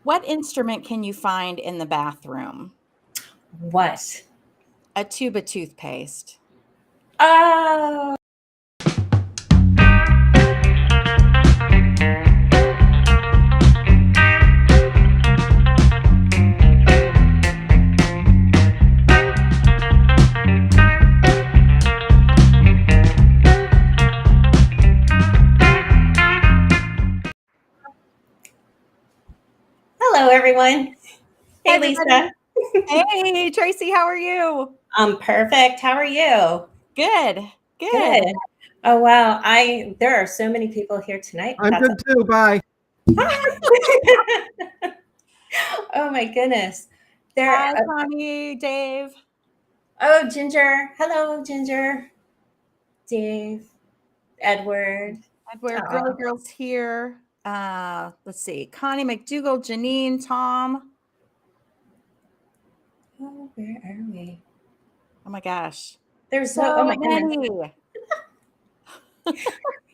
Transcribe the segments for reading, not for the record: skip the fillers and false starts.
What instrument can you find in the bathroom? What? A tube of toothpaste. Oh, hello, everyone. Hi, Hey, everybody. Lisa. Hey, Tracy, how are you? I'm perfect. How are you? Good, good. Good. Oh, wow. There are so many people here tonight. I'm good too. Bye. Oh my goodness. There. Hi, Connie, Dave. Oh, Ginger. Hello, Ginger. Dave. Edward. Edward, Girly Oh, Girls here. Let's see. Connie McDougal, Janine, Tom. where are we? Oh my gosh. There's so. Oh So my goodness. many.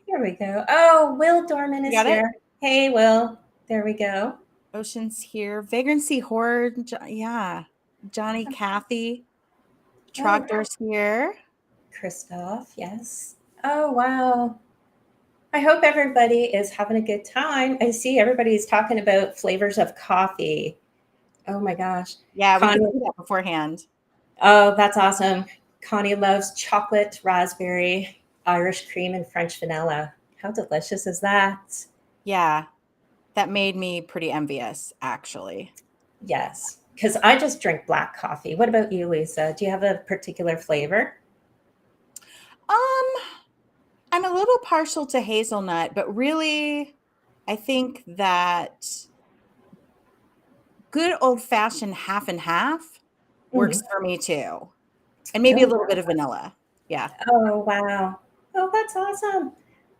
Here we go. Oh, Will Dorman You is got it? here. Hey, Will. There we go. Ocean's here. Vagrancy Horror. Yeah. Johnny, Kathy. Oh, Trogdor's here. Christoph. Yes. Oh, wow. I hope everybody is having a good time. I see everybody's talking about flavors of coffee. Oh my gosh. Yeah, we could Connie, see that beforehand. oh, that's awesome. Connie loves chocolate, raspberry, Irish cream, and French vanilla. How delicious is that? Yeah, that made me pretty envious, actually. Yes, because I just drink black coffee. What about you, Lisa? Do you have a particular flavor? Um, I'm a little partial to hazelnut, but really, I think that good old-fashioned half and half works Mm. for me too, and maybe a Oh, little bit of vanilla. Yeah. oh, wow. Oh, that's awesome.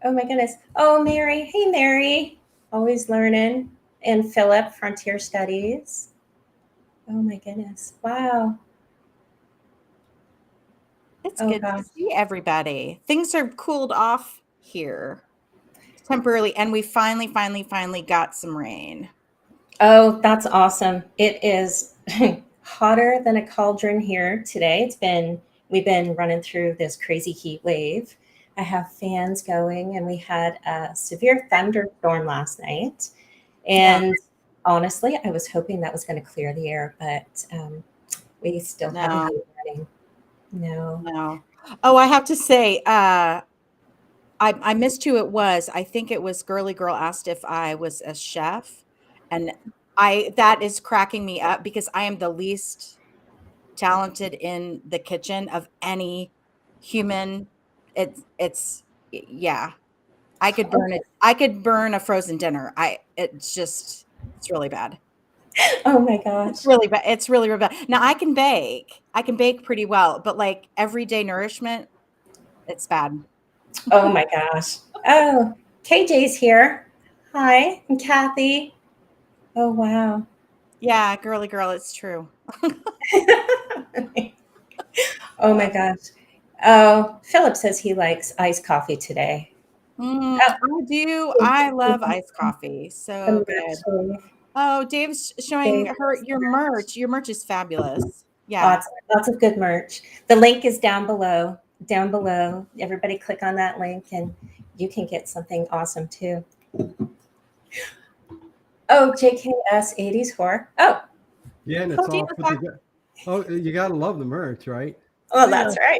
Oh, my goodness. Oh, Mary. Hey, Mary. Always learning. And Philip, Frontier Studies. Oh, my goodness. Wow. It's Oh, good to gosh. see everybody. Things are cooled off here temporarily, and we finally got some rain. Oh, that's awesome. It is hotter than a cauldron here today. We've been running through this crazy heat wave. I have fans going, and we had a severe thunderstorm last night. Yeah. And honestly, I was hoping that was going to clear the air, but we still have No, heat running. No. no. Oh, I have to say, I missed who it was. I think it was Girly Girl asked if I was a chef, and I that is cracking me up because I am the least talented in the kitchen of any human. It's yeah. I could burn it. I could burn a frozen dinner. It's really bad. Oh my It's gosh. really bad. It's really, really bad. Now I can bake. I can bake pretty well, but like everyday nourishment, it's bad. Oh my gosh. Oh, KJ's here. Hi, I'm Kathy. Oh wow. Yeah, girly girl, it's true. Oh my gosh. Oh, Philip says he likes iced coffee today. I do. I love iced coffee. The So good. merch, Oh, Dave's showing Dave her loves the your merch. merch. Your merch is fabulous. Yeah. Lots of good merch. The link is down below. Down below. Everybody click on that link and you can get something awesome too. Oh, JKS 80s horror. Oh, Yeah, and it's Oh, Dave all is put back. together. Oh, you gotta love the merch, right? well, Yeah. that's right.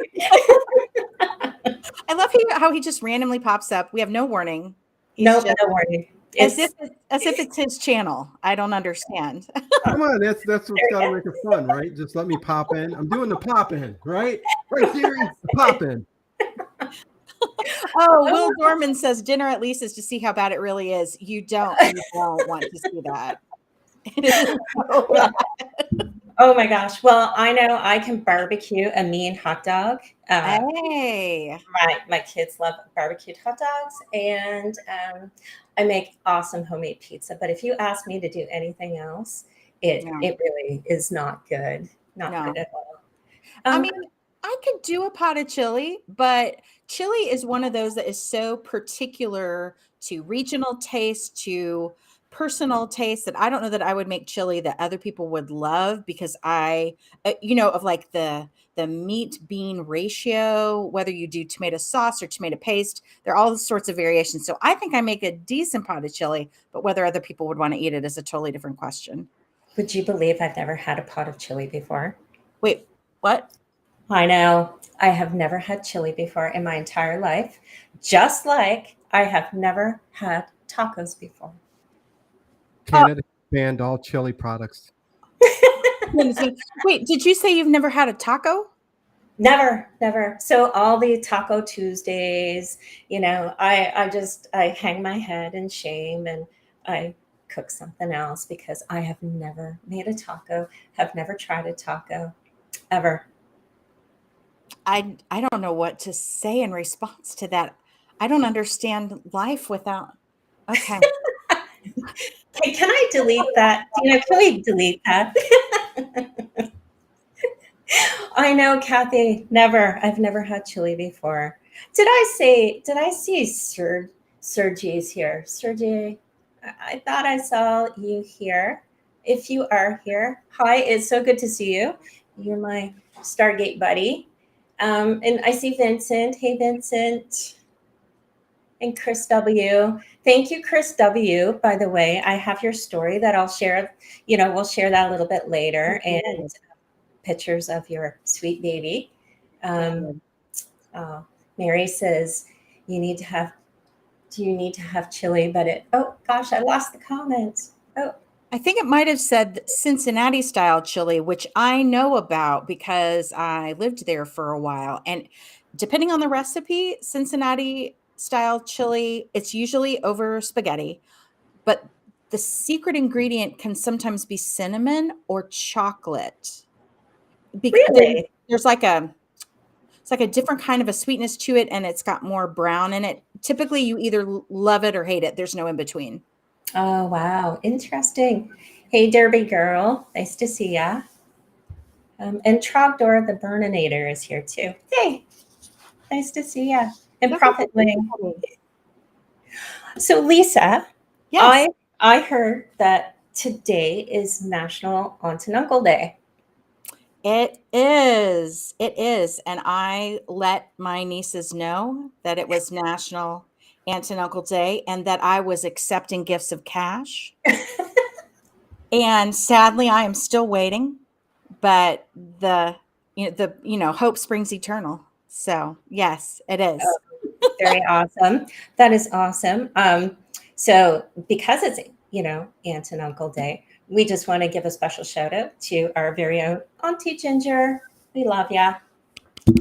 I love how he just randomly pops up. We have no warning. He's Nope, just no warning. as if It's it's his channel. I don't understand. Come on, that's what's there got to we make it fun, right? Just let me pop in. I'm doing the pop in, right? Right, Siri, the pop in. Oh, go. Will Dorman says dinner at least is to see how bad it really is. You don't want to see that. It is so Well, bad. oh my gosh. Well, I know I can barbecue a mean hot dog. Hey. My kids love barbecued hot dogs, and I make awesome homemade pizza. But if you ask me to do anything else, No, it really is not good. Not good no. at all. I Um, mean, I could do a pot of chili, but chili is one of those that is so particular to regional taste, to personal taste that I don't know that I would make chili that other people would love because of like the meat bean ratio, whether you do tomato sauce or tomato paste, there are all sorts of variations. So I think I make a decent pot of chili, but whether other people would want to eat it is a totally different question. Would you believe I've never had a pot of chili before? Wait, what? I know. I have never had chili before in my entire life, just like I have never had tacos before. Canada banned all chili products. Wait, did you say you've never had a taco? Never, never. So all the Taco Tuesdays, I hang my head in shame and I cook something else because I have never made a taco, have never tried a taco ever. I don't know what to say in response to that. I don't understand life without. Okay. Can I delete that? Can we delete that? I know, Kathy. Never. I've never had chili before. Did I see Sergey's here? Sergey, I thought I saw you here. If you are here, hi, it's so good to see you. You're my Stargate buddy. And I see Vincent. Hey, Vincent. And Chris W. Thank you, Chris W. By the way, I have your story that I'll share. We'll share that a little bit later. And pictures of your sweet baby. Oh, Mary says you need to have. Do you need to have chili? Oh gosh, I lost the comments. Oh, I think it might have said Cincinnati style chili, which I know about because I lived there for a while. And depending on the recipe, Cincinnati style chili, it's usually over spaghetti, but the secret ingredient can sometimes be cinnamon or chocolate. really? There's like it's like a different kind of a sweetness to it, and it's got more brown in it. Typically, you either love it or hate it. There's no in between. Oh wow, interesting. Hey, Derby girl, nice to see ya. And Trogdor the Burninator is here too. Hey, nice to see ya. And Prophet Wing. So Lisa, Yes. I heard that today is National Aunt and Uncle Day. It is. It is. And I let my nieces know that it was National Aunt and Uncle Day and that I was accepting gifts of cash. And sadly, I am still waiting, but hope springs eternal. So yes, it is. Very awesome. That is awesome. So because it's Aunt and Uncle Day, we just want to give a special shout out to our very own Auntie Ginger. We love ya.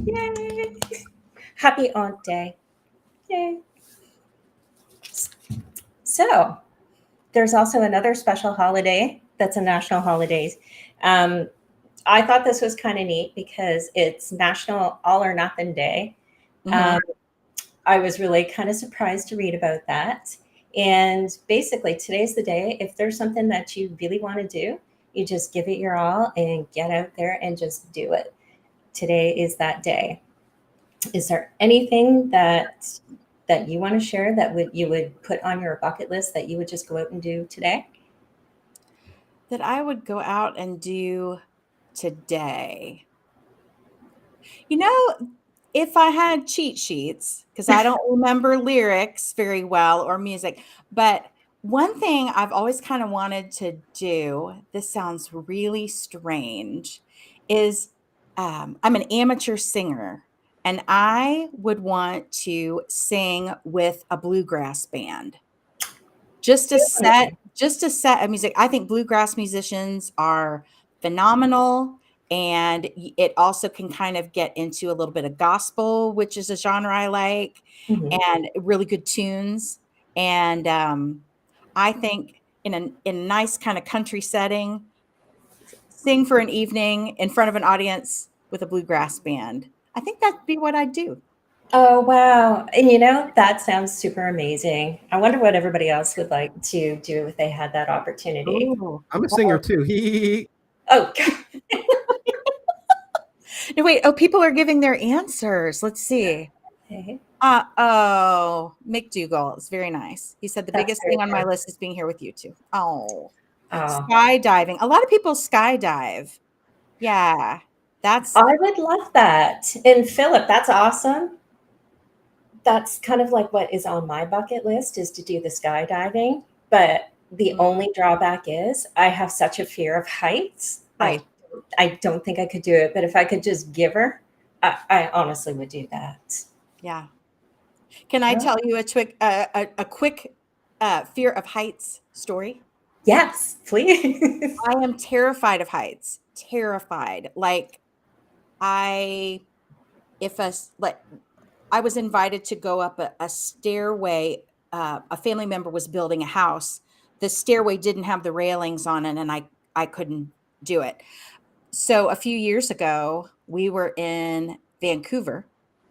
Yay! Happy Aunt Day. Yay! So there's also another special holiday that's a national holiday. I thought this was kind of neat because it's National All or Nothing Day. Mhm. I was really kind of surprised to read about that. And basically, today's the day. If there's something that you really want to do, you just give it your all and get out there and just do it. Today is that day. Is there anything that you want to share that you would put on your bucket list that you would just go out and do today? That I would go out and do today. If I had cheat sheets, because I don't remember lyrics very well or music, but one thing I've always kind of wanted to do, this sounds really strange, is I'm an amateur singer and I would want to sing with a bluegrass band. Just a set Really? just a set of music. I think bluegrass musicians are phenomenal, and it also can kind of get into a little bit of gospel, which is a genre I like, Mhm. and really good tunes, and, I think in a nice kinda country setting, sing for an evening in front of an audience with a bluegrass band. I think that'd be what I'd do. Oh, wow. And that sounds super amazing. I wonder what everybody else would like to do if they had that opportunity. Ooh. I'm a singer too. Oh, No, wait, people are giving their answers. Let's see. okay. McDougal is very nice. He said the That's biggest very thing on my true. list is being here with you two. Oh, Oh, skydiving. A lot of people skydive. Yeah, that's I would love that. And Philip, that's awesome. That's kind of like what is on my bucket list is to do the skydiving. But the only drawback is I have such a fear of heights. right. I don't think I could do it. But if I could just give her, I honestly would do that. Yeah. Can I Oh, tell you a quick fear of heights story? yes, please. I am terrified of heights. Terrified. Like I, if a like I was invited to go up a stairway. A family member was building a house. The stairway didn't have the railings on it, and I couldn't do it. So a few years ago, we were in Vancouver.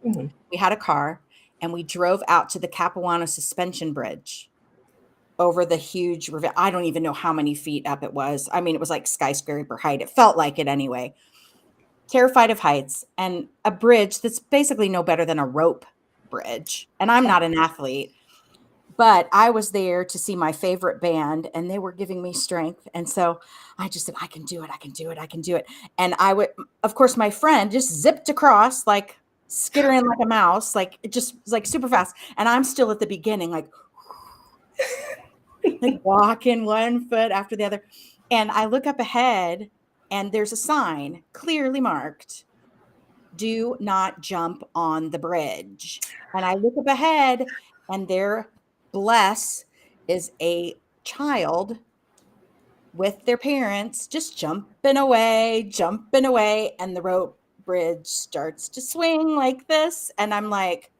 Mhm. We had a car, and we drove out to the Capuano Suspension Bridge over the huge river. I don't even know how many feet up it was. I mean, it was like skyscraper height. It felt like it anyway. Terrified of heights and a bridge that's basically no better than a rope bridge. And I'm not an athlete, but I was there to see my favorite band and they were giving me strength. And so I just said, I can do it. I can do it. I can do it. And I would, of course, my friend just zipped across like skittering like a mouse, like it just was like super fast. And I'm still at the beginning, like walking one foot after the other. And I look up ahead and there's a sign clearly marked, do not jump on the bridge. And I look up ahead and there, bless, is a child with their parents just jumping away. And the rope bridge starts to swing like this. And I'm like,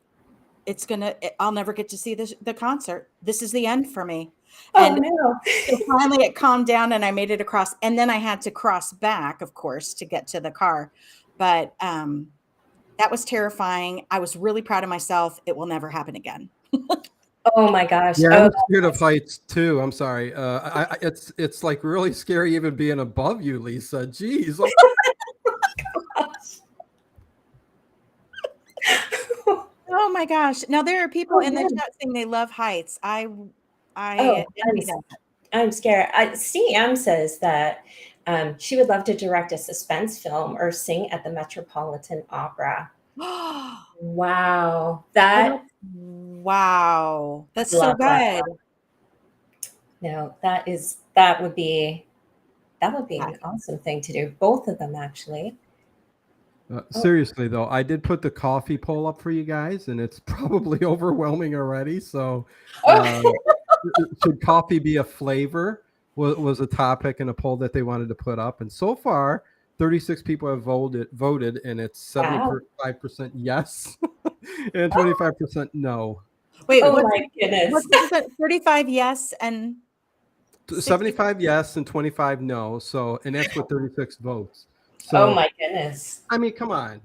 I'll never get to see the concert. This is the end for me. Oh And no. so finally it calmed down and I made it across. And then I had to cross back, of course, to get to the car. But that was terrifying. I was really proud of myself. It will never happen again. Oh my gosh. Yeah, Oh, I'm scared of heights too. I'm sorry. It's like really scary even being above you, Lisa. Jeez. Oh my gosh. Now there are people oh in the man. chat saying they love heights. I Oh, envy them. I'm scared. CM says that she would love to direct a suspense film or sing at the Metropolitan Opera. Wow. That Wow. I That's so love that. good. No, that would be Yeah. an awesome thing to do. Both of them actually. Oh, Seriously though, I did put the coffee poll up for you guys, and it's probably overwhelming already. So, uh, oh, should coffee be a flavor? Was a topic in a poll that they wanted to put up, and so far, 36 people have voted, and it's wow. 75% yes and 25% no. Wait, Oh my goodness. what's the percent? 35 yes and 60. 75 yes and 25 no. So, and that's with 36 votes. Oh So, my goodness. I mean, come on,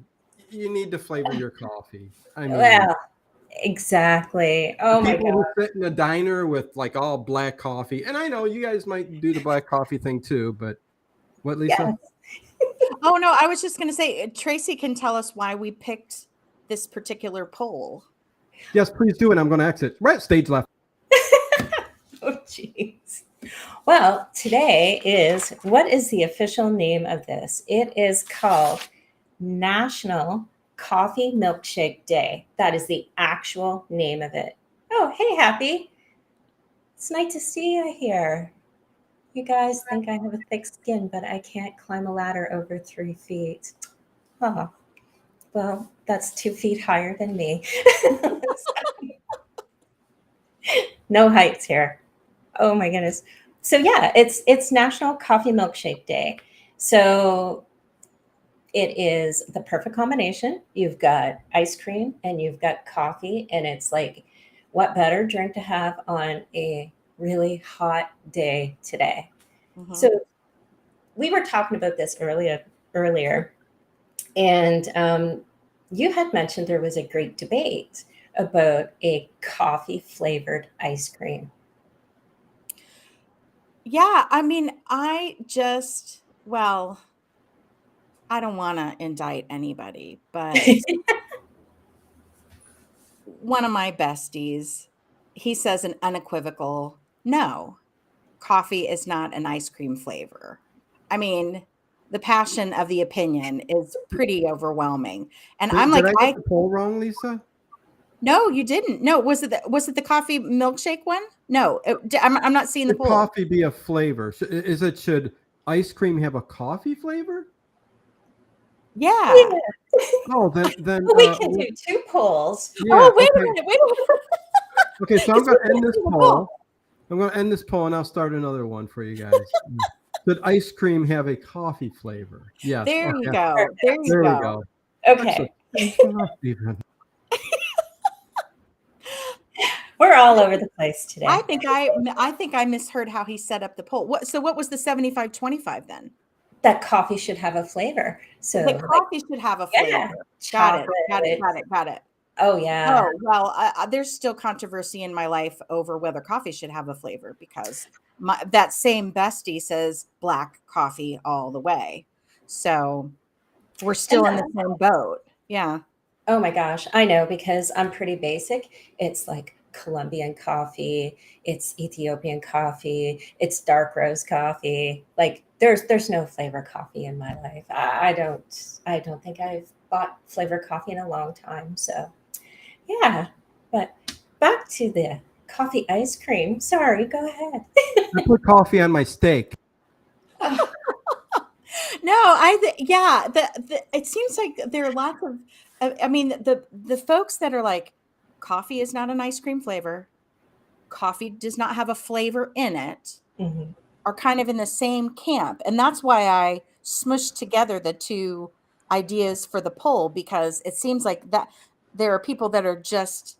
you need to flavor your coffee. I mean, Well, exactly. the Oh my people who God. sit in a diner with like all black coffee, and I know you guys might do the black coffee thing too, but what, Lisa? Yes. Oh no, I was just going to say Tracy can tell us why we picked this particular poll. Yes, please do, and I'm going to exit. Right, stage left. Oh, jeez. Well, today is what is the official name of this? It is called National Coffee Milkshake Day. That is the actual name of it. Oh, hey, Happy. It's nice to see you here. You guys think I have a thick skin, but I can't climb a ladder over 3 feet. Oh, well, that's 2 feet higher than me. No heights here. Oh my goodness. So yeah, it's National Coffee Milkshake Day. So it is the perfect combination. You've got ice cream and you've got coffee, and it's like what better drink to have on a really hot day today. Mhm. So we were talking about this earlier, and you had mentioned there was a great debate about a coffee flavored ice cream. Yeah, I mean, well, I don't want to indict anybody, but one of my besties, he says an unequivocal no. Coffee is not an ice cream flavor. I mean, the passion of the opinion is pretty overwhelming. And I'm Did like, I get the poll wrong, Lisa? no, you didn't. No, was it the coffee milkshake one? No, I'm not seeing the Should poll. coffee be a flavor? Should ice cream have a coffee flavor? Yeah. Yeah. Oh, then Well, we can do 2 polls. yeah. Oh, wait a Okay. minute. Wait a minute. Okay, so I'm It's going to end not this seeing the poll. I'm going to end this poll, and I'll start another one for you guys. Should ice cream have a coffee flavor? Yes. There you Okay. go. There you There we go. go. Okay. Excellent. We're all over the place today. I think I misheard how he set up the poll. What was the 75-25 then? That coffee should have a flavor. So The coffee should have a flavor. yeah, Got it. chocolate. Got it. Oh yeah. Oh, well, there's still controversy in my life over whether coffee should have a flavor because that same bestie says black coffee all the way. So we're still in the same boat. Yeah. Oh my gosh, I know because I'm pretty basic. It's like Colombian coffee, it's Ethiopian coffee, it's dark roast coffee. Like there's no flavor coffee in my life. I don't think I've bought flavor coffee in a long time. So yeah, but back to the coffee ice cream. Sorry, go ahead. I put coffee on my steak. No, yeah, it seems like there are lots of I mean the folks that are like coffee is not an ice cream flavor. Coffee does not have a flavor in it. Mhm. Are kind of in the same camp. And that's why I smushed together the two ideas for the poll because it seems like that there are people that are just,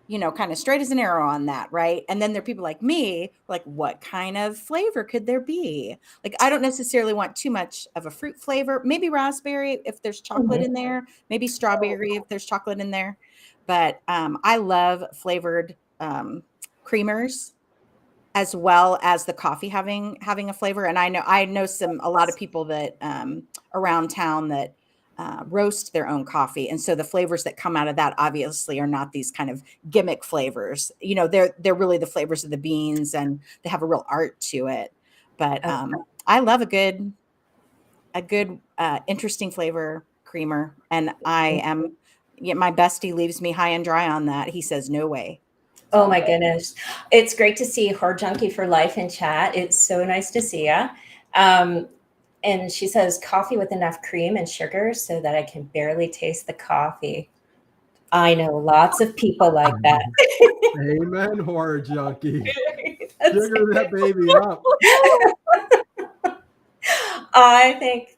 kind of straight as an arrow on that, right? And then there are people like me, like, what kind of flavor could there be? Like, I don't necessarily want too much of a fruit flavor. Maybe raspberry if there's chocolate Mhm. in there, maybe strawberry if there's chocolate in there. But I love flavored creamers as well as the coffee having a flavor. And I know a lot of people that around town that roast their own coffee, and so the flavors that come out of that obviously are not these kind of gimmick flavors. They're really the flavors of the beans, and they have a real art to it. But I love a good interesting flavor creamer, and my bestie leaves me high and dry on that. He says no way. Oh my goodness. It's great to see Her Junkie for Life in chat. It's so nice to see you. And she says coffee with enough cream and sugar so that I can barely taste the coffee. I know lots of people like that. Amen, horror junkie. That's Sugar that baby up. I think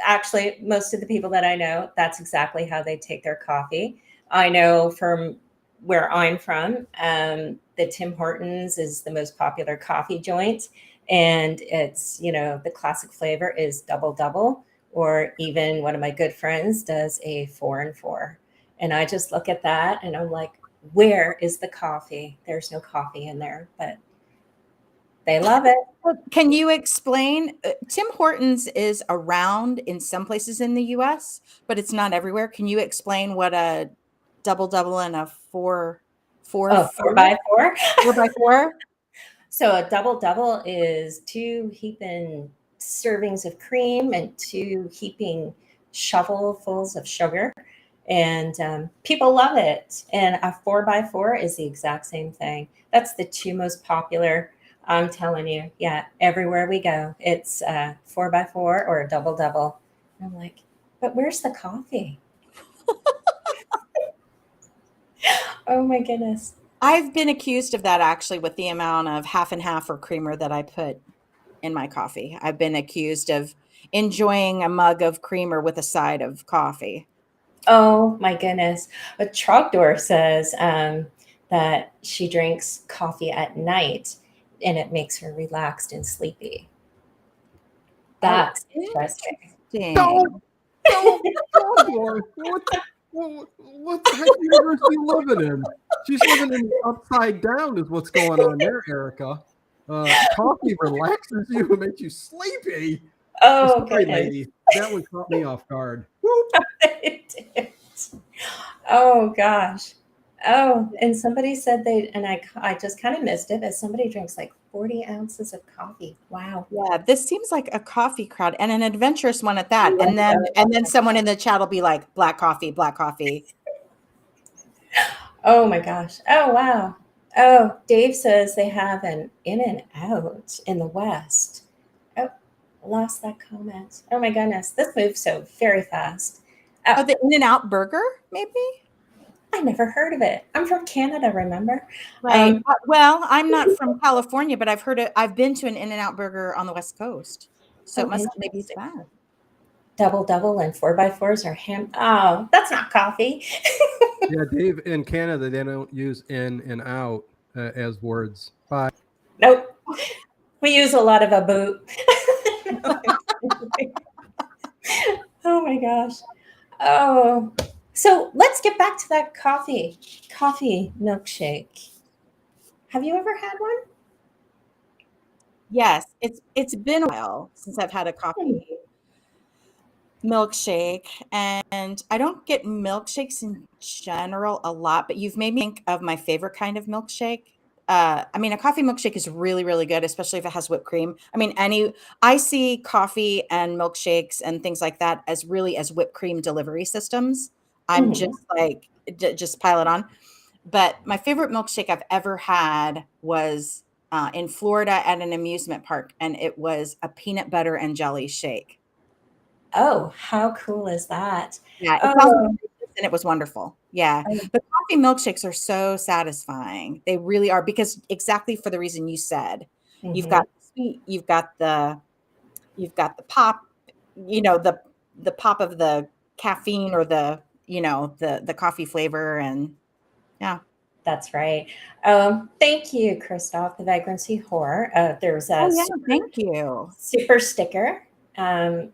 actually most of the people that I know, that's exactly how they take their coffee. I know from where I'm from, the Tim Hortons is the most popular coffee joint. And it's, the classic flavor is double double, or even one of my good friends does a 4 and 4. And I just look at that and I'm like, where is the coffee? There's no coffee in there, but they love it. Can you explain? Tim Hortons is around in some places in the US, but it's not everywhere. Can you explain what a double double and a 4 Oh, 4x4? 4x4? So a double double is 2 heaping servings of cream and 2 heaping shovelfuls of sugar. And people love it. And a 4x4 is the exact same thing. That's the 2 most popular. I'm telling you, yeah, everywhere we go, it's a 4x4 or a double double. I'm like, but where's the coffee? Oh my goodness. I've been accused of that actually with the amount of half and half or creamer that I put in my coffee. I've been accused of enjoying a mug of creamer with a side of coffee. Oh my goodness. But Trogdor says that she drinks coffee at night and it makes her relaxed and sleepy. That's interesting. Don't. What the heck universe are you living in? She's living in the upside down is what's going on there, Erica. Coffee relaxes you and makes you sleepy. Oh, Sorry, goodness. lady. That one caught me off guard. It did. Oh gosh. Oh, and somebody said and I just kind of missed it, but somebody drinks like 40 ounces of coffee. Wow. Yeah, this seems like a coffee crowd and an adventurous one at that. And then someone in the chat will be like, black coffee, black coffee. Oh my gosh. Oh, wow. Oh, Dave says they have an In and Out in the West. Oh, lost that comment. Oh my goodness. This moves so very fast. Oh, the In-N-Out burger, maybe? I never heard of it. I'm from Canada, remember? Right. Well, I'm not from California, but I've been to an In-N-Out burger on the West Coast. So Oh, maybe it's interesting. bad. Double and 4x4s are ham. Oh, that's not coffee. Yeah, Dave, in Canada, they don't use in and out as words. Bye. Nope. We use a lot of a boot. Oh my gosh. Oh, so let's get back to that coffee milkshake. Have you ever had one? Yes, it's been a while since I've had a coffee milkshake, and I don't get milkshakes in general a lot, but you've made me think of my favorite kind of milkshake. I mean, a coffee milkshake is really, really good, especially if it has whipped cream. I mean, I see coffee and milkshakes and things like that as really as whipped cream delivery systems. I'm just Mhm. like, just pile it on. But my favorite milkshake I've ever had was in Florida at an amusement park, and it was a peanut butter and jelly shake. Oh, how cool is that? Yeah, it sounds Oh, delicious and it was wonderful. Yeah, oh, but coffee milkshakes are so satisfying. They really are because exactly for the reason you said. You've got mhm. sweet, you've got the pop, the pop of the caffeine or the coffee flavor and yeah. That's right. Thank you, Christoph, the vagrancy whore. There's Oh a yeah, thank you. super sticker, and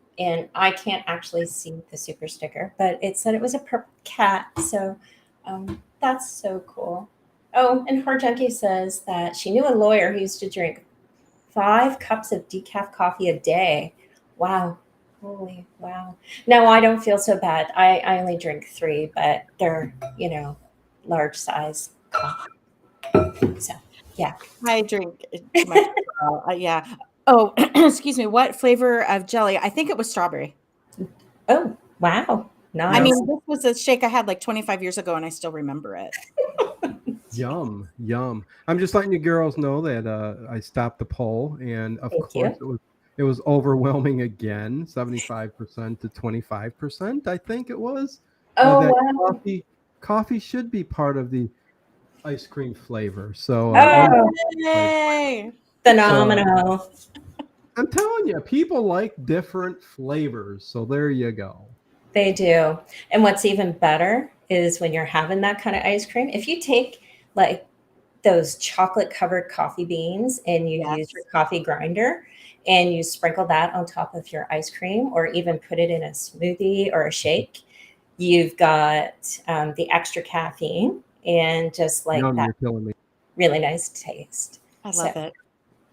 I can't actually see the super sticker, but it said it was a purple cat. So that's so cool. Oh, and her junkie says that she knew a lawyer who used to drink 5 cups of decaf coffee a day. Wow. Holy wow. No, I don't feel so bad. I only drink 3, but they're, large size coffee. So, yeah. I drink too much as well. Yeah. Oh, excuse me. What flavor of jelly? I think it was strawberry. Oh, wow. I Yum, Nice. mean, this was a shake I had like 25 years ago, and I still remember it. yum, yum. I'm just letting you girls know that I stopped the poll, and of Thank course you. it was overwhelming again, 75% to 25%. I think it was Oh, that wow. coffee should be part of the ice cream flavor. So Oh, like, Yay! so phenomenal. I'm telling you, people like different flavors. So there you go. They do. And what's even better is when you're having that kind of ice cream, if you take like those chocolate covered coffee beans and you use your Yes. coffee grinder and you sprinkle that on top of your ice cream or even put it in a smoothie or a shake, you've got the extra caffeine and just like Yum, that you're killing me. really nice taste. I So love it.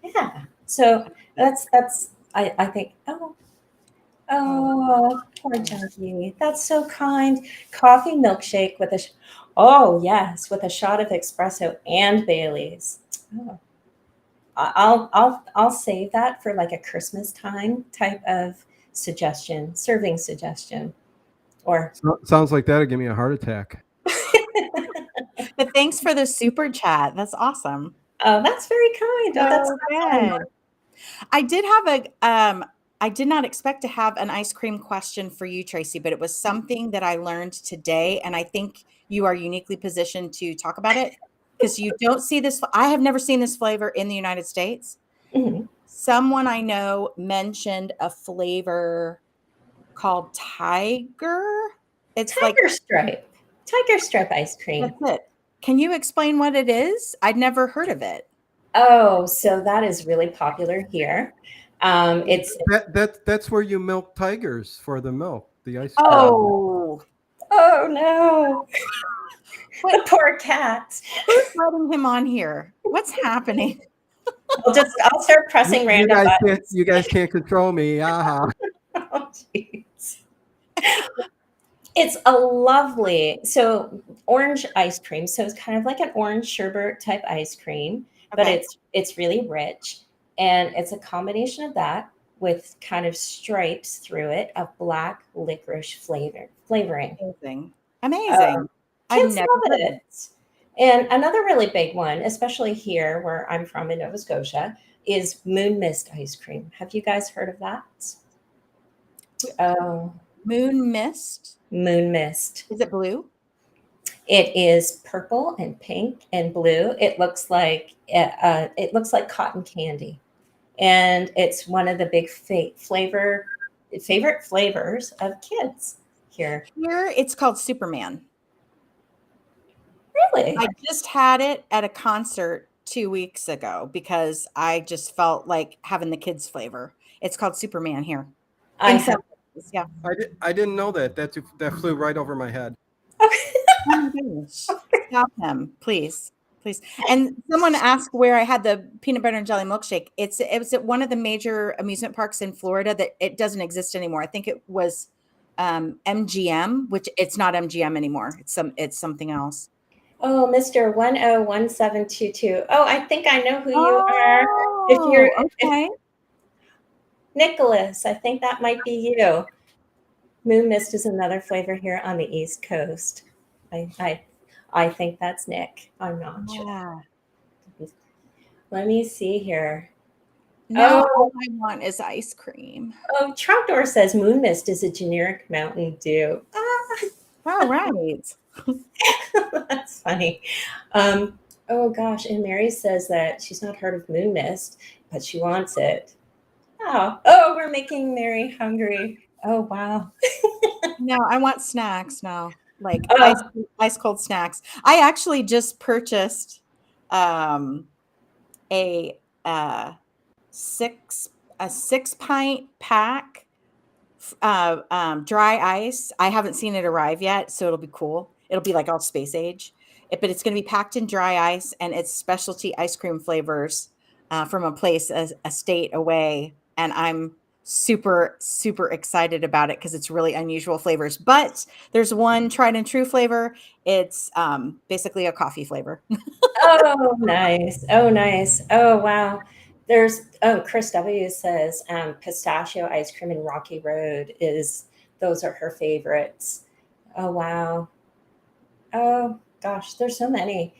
yeah. So that's I think Oh, poor Jackie. That's so kind. Coffee milkshake with oh yes, with a shot of espresso and Bailey's. Oh, I'll save that for like a Christmas time type of serving suggestion. Or Sounds like that'll give me a heart attack. but thanks for the super chat. That's awesome. oh, that's very kind. Oh, that's So so fun. good. I did have I did not expect to have an ice cream question for you, Tracy, but it was something that I learned today, and I think you are uniquely positioned to talk about it because you don't see this. I have never seen this flavor in the United States. Mhm. Someone I know mentioned a flavor called Tiger. It's like Tiger stripe ice cream. that's it. Can you explain what it is? I'd never heard of it. Oh, so that is really popular here. It's That's where you milk tigers for the milk, the ice cream. Oh, oh no, what? the poor cat. Who's letting him on here? What's happening? I'll start pressing random buttons. You guys can't control me. Aha. Oh, jeez. It's a lovely, so orange ice cream. So it's kind of like an orange sherbet type ice cream, but Okay. it's really rich, and it's a combination of that with kind of stripes through it of black licorice flavoring. Amazing. Um, Amazing. I've Kids never love heard of it. it. And another really big one, especially here where I'm from in Nova Scotia, is moon mist ice cream. Have you guys heard of that? Oh, Moon mist. moon mist. Is it blue? It is purple and pink and blue. It looks like cotton candy, and it's one of the big favorite flavors of kids here. Here it's called Superman. Really, I just had it at a concert 2 weeks ago because I just felt like having the kids flavor. It's called Superman here. I In have. some places, yeah. I didn't know that. That flew right over my head. Oh my gosh. Stop him, please. Please. And someone asked where I had the peanut butter and jelly milkshake. It was at one of the major amusement parks in Florida that it doesn't exist anymore. I think it was MGM, which it's not MGM anymore. It's something else. Oh, Mr. 101722. Oh, I think I know who you are. Oh, If okay. Nicholas, I think that might be you. Moon mist is another flavor here on the East Coast. I I, I think that's Nick. I'm not sure. Yeah. Let me see here. Now Oh, all I want is ice cream. oh, Trapdoor says moon mist is a generic Mountain Dew. Ah, All right. that's funny. Oh gosh, and Mary says that she's not heard of moon mist, but she wants it. Oh, we're making Mary hungry. Oh wow. No, I want snacks now, like Oh, ice cold snacks. I actually just purchased um a uh six a 6 pint pack dry ice. I haven't seen it arrive yet, so it'll be cool. It'll be like all space age. But it's going to be packed in dry ice, and it's specialty ice cream flavors from a place a state away. And I'm super, super excited about it because it's really unusual flavors. But there's one tried and true flavor. It's basically a coffee flavor. oh, nice. Oh, nice. Oh, wow. Chris W says pistachio ice cream in Rocky Road those are her favorites. Oh, wow. Oh, gosh, there's so many.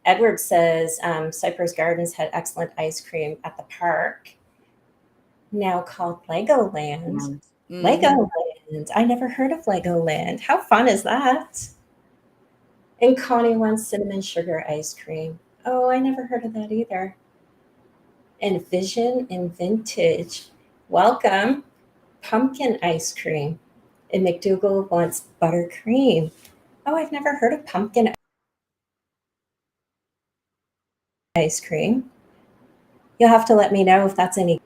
Edward says Cypress Gardens had excellent ice cream at the park, now called Legoland. Mhm. Legoland. I never heard of Legoland. How fun is that? And Connie wants cinnamon sugar ice cream. Oh, I never heard of that either. And Vision and Vintage. Welcome. Pumpkin ice cream. And McDougal wants buttercream. Oh, I've never heard of pumpkin ice cream. You'll have to let me know if that's any.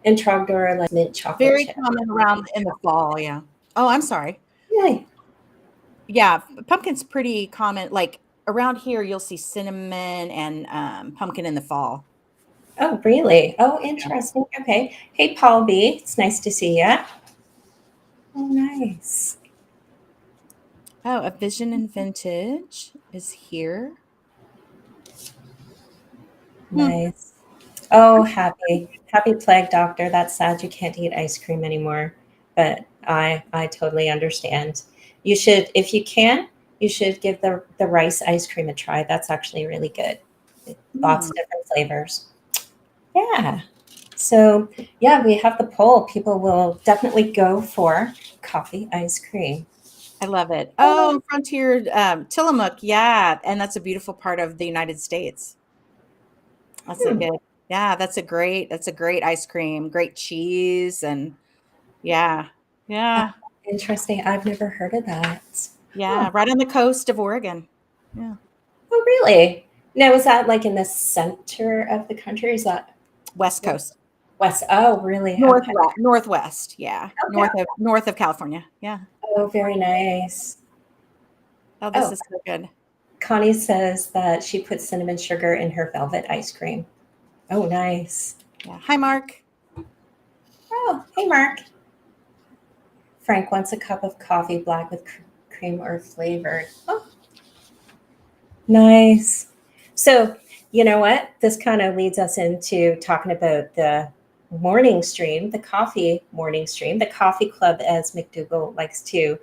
And Trogdor like mint chocolate Very chip. common around in the fall. Yeah. Oh, I'm sorry. Yay. Yeah, pumpkin's pretty common. Like around here, you'll see cinnamon and pumpkin in the fall. Oh, really? Oh, interesting. Okay. Hey, Paul B. It's nice to see you. Oh, nice. Oh, a Vision and Vintage is here. Hmm. Nice. Oh, happy plague doctor. That's sad you can't eat ice cream anymore. But I totally understand. You should, if you can, you should give the rice ice cream a try. That's actually really good. Lots Hmm. of different flavors. Yeah. So yeah, we have the poll. People will definitely go for coffee ice cream. I love it. Oh, Oh, Frontier Tillamook. Yeah, and that's a beautiful part of the United States. That's a hmm. good. Yeah, that's a great ice cream, great cheese, and yeah, yeah, Interesting. I've never heard of that. Huh. yeah. Right on the coast of Oregon. Yeah, Oh, really? Now, is that like in the center of the country? Is that West Coast. west? Oh, really? Okay. Northwest, yeah. Okay. North of California. Yeah. Oh, very nice. Oh, this Oh, is so good. Connie says that she puts cinnamon sugar in her velvet ice cream. Oh, nice. Yeah. Hi, Mark. Oh, hey, Mark. Frank wants a cup of coffee, black with cream or flavored. Oh, nice. So, you know what? This kind of leads us into talking about the morning stream, the coffee morning stream, the coffee club, as McDougall likes to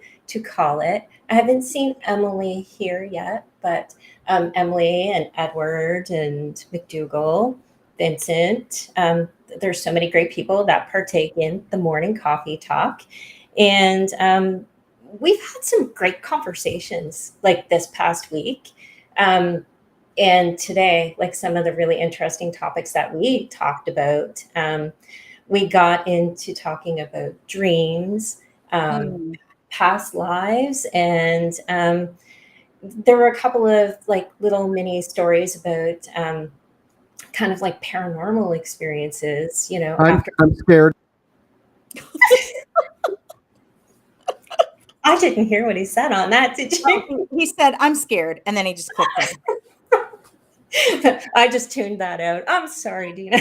call it. I haven't seen Emily here yet, but Emily and Edward and McDougall, Vincent, there's so many great people that partake in the morning coffee talk. And we've had some great conversations like this past week. And today, like some of the really interesting topics that we talked about, we got into talking about dreams, Mm. past lives, and there were a couple of like little mini stories about kind of like paranormal experiences, you know, after I'm scared. I didn't hear what he said on that, did you? Oh, he said, "I'm scared," and then he just clicked in. I just tuned that out. I'm sorry, Dina.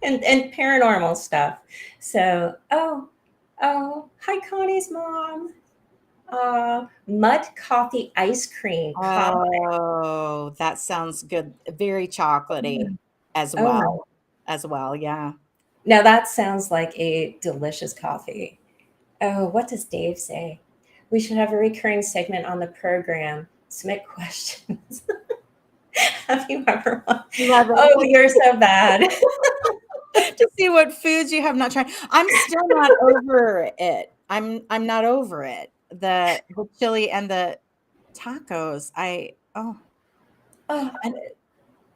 and paranormal stuff. So, hi Connie's mom. Mud coffee ice cream pie. Oh, that sounds good. Very chocolatey as Oh my. well. As well, yeah. Now that sounds like a delicious coffee. Oh, what does Dave say? We should have a recurring segment on the program. Submit questions. Have you ever? Love Oh, it. you're so bad. To see what foods you have not tried. I'm still not over it. I'm not over it. The chili and the tacos. Oh, And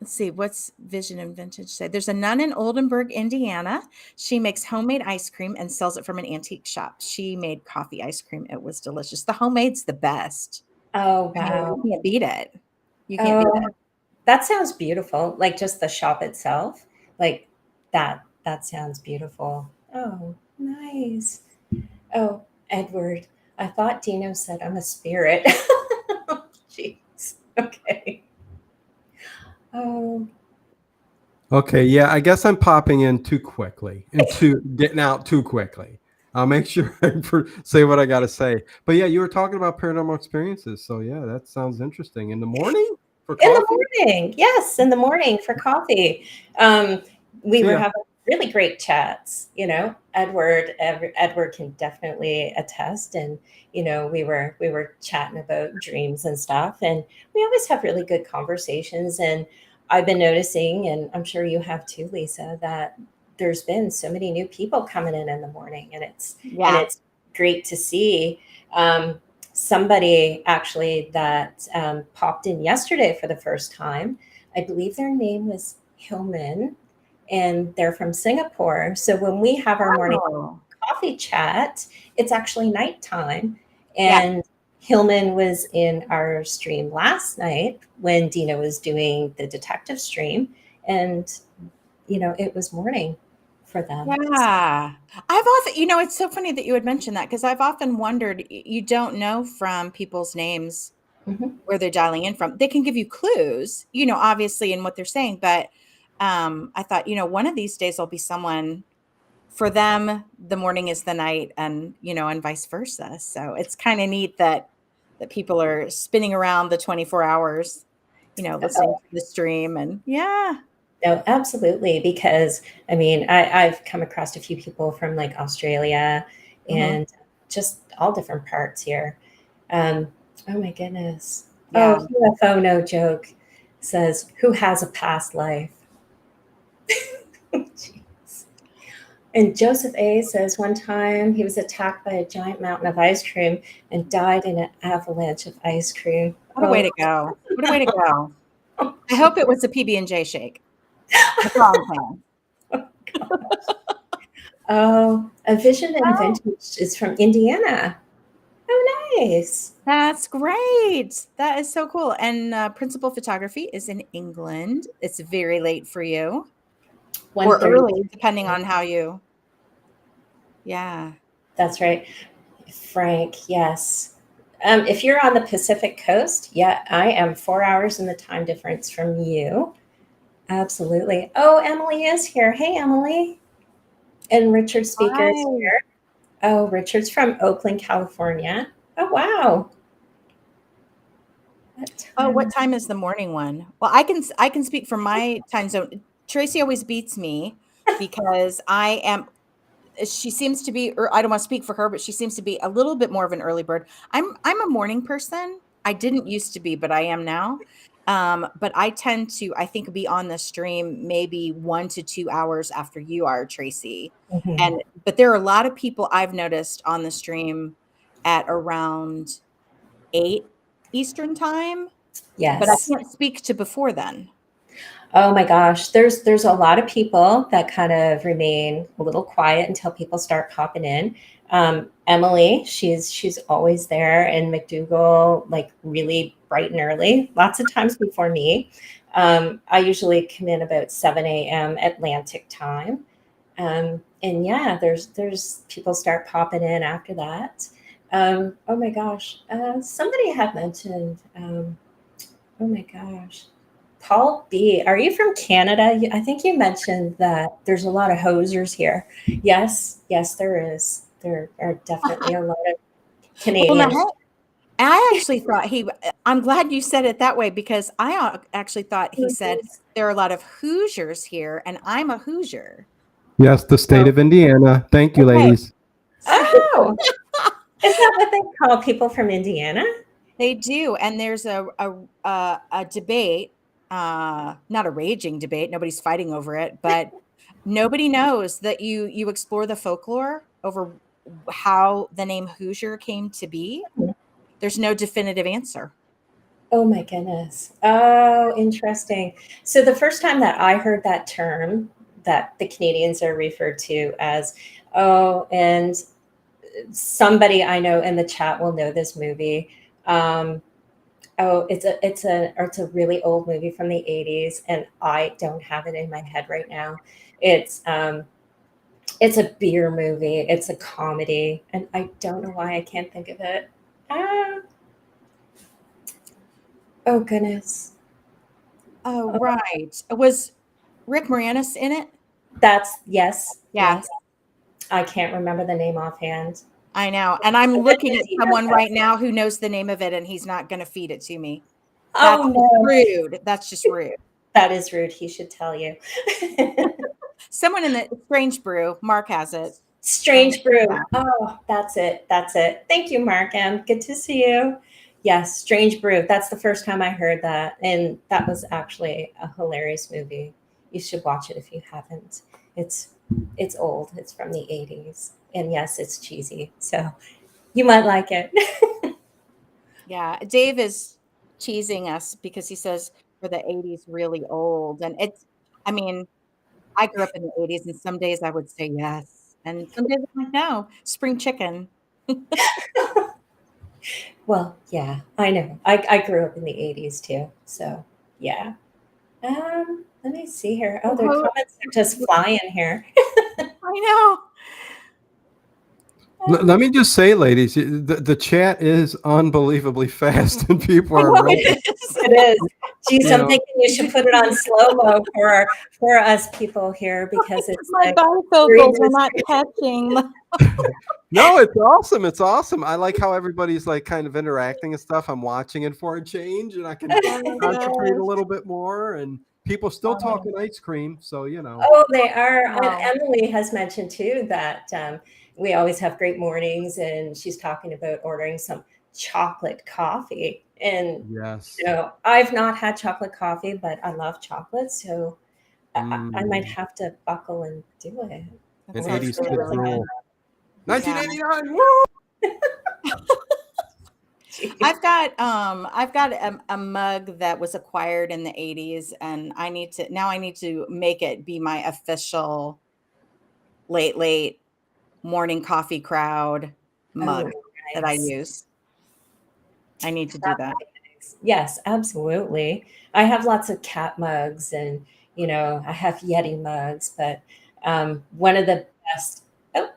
let's see, what's Vision and Vintage say? There's a nun in Oldenburg, Indiana. She makes homemade ice cream and sells it from an antique shop. She made coffee ice cream. It was delicious. The homemade's the best. oh I mean, wow. you can't beat it. You can't beat Oh, it. that sounds beautiful. Like just the shop itself. Like that sounds beautiful. Oh, nice. Oh, Edward. I thought Dino said I'm a spirit. Jeez. Okay. Oh, Okay, yeah, I guess I'm popping in too quickly and getting out too quickly. I'll make sure I say what I got to say. But yeah, you were talking about paranormal experiences, so yeah, that sounds interesting. In the morning for in the coffee? morning. Yes, in the morning for coffee. Um, we So were yeah, having really great chats. You know, Edward can definitely attest, and you know, we were chatting about dreams and stuff, and we always have really good conversations. And I've been noticing, and I'm sure you have too, Lisa, that there's been so many new people coming in the morning, and Yeah. it's great to see. Um, Somebody actually that popped in yesterday for the first time. I believe their name was Hillman, and they're from Singapore. So when we have our morning Oh. coffee chat, it's actually nighttime. Yeah. And Hillman was in our stream last night when Dina was doing the detective stream, and you know it was morning for them. Yeah. I've often, it's so funny that you would mention that because I've often wondered, you don't know from people's names Mhm. where they're dialing in from. They can give you clues, obviously in what they're saying, but I thought, one of these days there'll be someone for them, the morning is the night and vice versa. So it's kind of neat that people are spinning around the 24 hours, listening to the stream and yeah. No, absolutely. Because I mean, I've come across a few people from like Australia Mhm. and just all different parts here. Um, oh my goodness. Yeah. Oh, UFO, no joke, says, who has a past life? Jeez. And Joseph A says, one time he was attacked by a giant mountain of ice cream and died in an avalanche of ice cream. What a way Oh, to go. What a way to go. oh, I hope it was a PB&J shake. That's all I'm saying. oh, a vision and Oh, vintage is from Indiana. Oh, nice. that's great. That is so cool. And principal photography is in England. It's very late for you or 1:30. early, depending on how you. Yeah. That's right. Frank, yes. If you're on the Pacific Coast, yeah, I am 4 hours in the time difference from you. Absolutely. Oh, Emily is here. Hey, Emily. And Richard Speaker is Hi. here. Oh, Richard's from Oakland, California. Oh, wow. What Oh, what time? time is the morning one? Well, I can speak for my time zone. Tracy always beats me because I am she seems to be, or I don't want to speak for her, but she seems to be a little bit more of an early bird. I'm a morning person. I didn't used to be, but I am now. But I tend to, I think, be on the stream maybe 1 to 2 hours after you are, Tracy. Mhm. And but there are a lot of people I've noticed on the stream at around 8 Eastern time, but I Yes. can't speak to before then. Oh my gosh, there's a lot of people that kind of remain a little quiet until people start popping in. Emily, she's always there, and McDougal, like really bright and early, lots of times before me. I usually come in about 7 a.m. Atlantic time, and yeah, there's people start popping in after that. Oh my gosh, somebody had mentioned. Oh my gosh. Paul B, are you from Canada? I think you mentioned that there's a lot of hosers here. Yes, yes, there is. There are definitely a lot of Well, now, Canadians. I actually thought I'm glad you said it that way because actually thought he said there are a lot of Hoosiers here, and I'm a Hoosier. Yes, the state Oh, of Indiana. Thank you, Okay. ladies. So oh, is that what they call people from Indiana? they do, and there's a debate, not a raging debate. Nobody's fighting over it, but nobody knows that you explore the folklore over how the name Hoosier came to be. There's no definitive answer. Oh my goodness. Oh, interesting. So the first time that I heard that term, that the Canadians are referred to as, oh, and somebody I know in the chat will know this movie. Um, oh, it's a really old movie from the 80s, and I don't have it in my head right now. It's um, it's a beer movie. It's a comedy, and I don't know why I can't think of it. Ah, oh goodness. Oh, Oh, right. Was Rick Moranis in it? that's yes, Yeah, yes. I can't remember the name offhand. I know. And I'm I bet looking at Missy knows someone that. right now who knows the name of it, and he's not going to feed it to me. That's Oh just no, rude. That's just rude. that is rude. He should tell you. Someone in the Strange Brew, Mark has it. Strange brew. Yeah. Oh, that's it. That's it. Thank you, Mark M. Good to see you. Yes, Strange Brew. That's the first time I heard that. And that was actually a hilarious movie. You should watch it if you haven't. It's it's old. It's from the 80s. And yes, it's cheesy. So you might like it. Yeah. Dave is cheesing us because he says for the 80s really old. And I mean, I grew up in the 80s, and some days I would say yes. And some days I'm like, no, spring chicken. Well, yeah, I know. I grew up in the 80s too. So yeah. Let me see here. Oh, their Oh, comments are just flying here. I know. Let me just say, ladies, the chat is unbelievably fast, and people I are know really, it is. It is. Geez, you I'm know, thinking you should put it on slow mo for us people here because it's My like three bifocals are minutes. not catching. no, it's awesome. It's awesome. I like how everybody's like kind of interacting and stuff. I'm watching it for a change, and I can concentrate a Yes. little bit more. And people still talking ice cream, so you know. Oh, they are. And Wow. Emily has mentioned too that we always have great mornings, and she's talking about ordering some chocolate coffee. And Yes. I've not had chocolate coffee, but I love chocolate, so I might Mm. have to buckle and do it. That An That sounds 80s really, kids really good. rule. Yeah. 1989. Woo! Jeez. I've got a mug that was acquired in the 80s, and I need to make it be my official late morning coffee crowd Oh, mug that I nice. use. I need to do That that. would be nice. Yes, absolutely. I have lots of cat mugs, and I have Yeti mugs, but one of the best. Oh,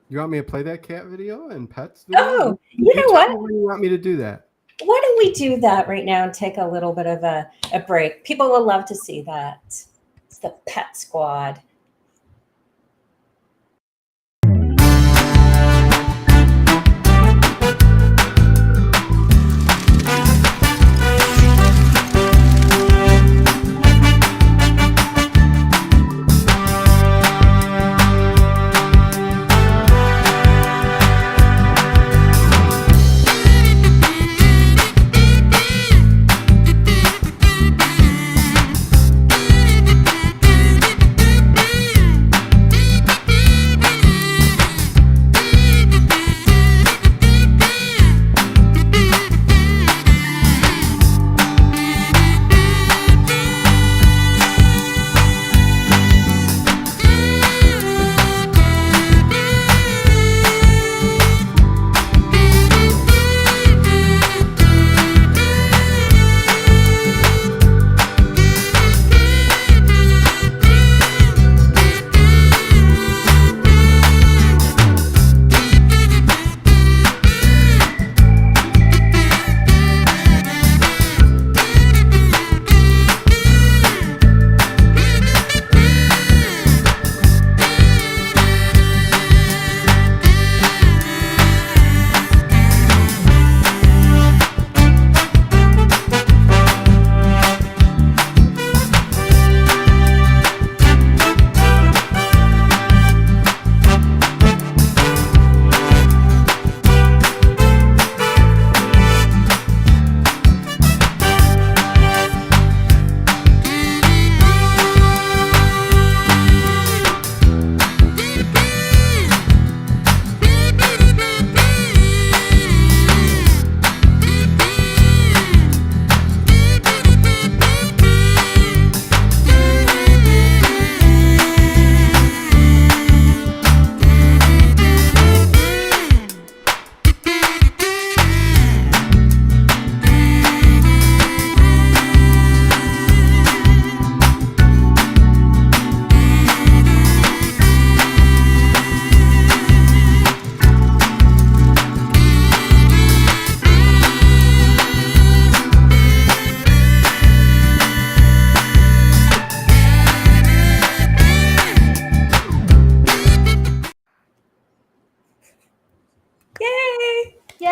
You want me to play that cat video and pets video? oh, you You know tell what? me when you want me to do that. Why don't we do that right now and take a little bit of a break? People will love to see that. It's the Pet Squad.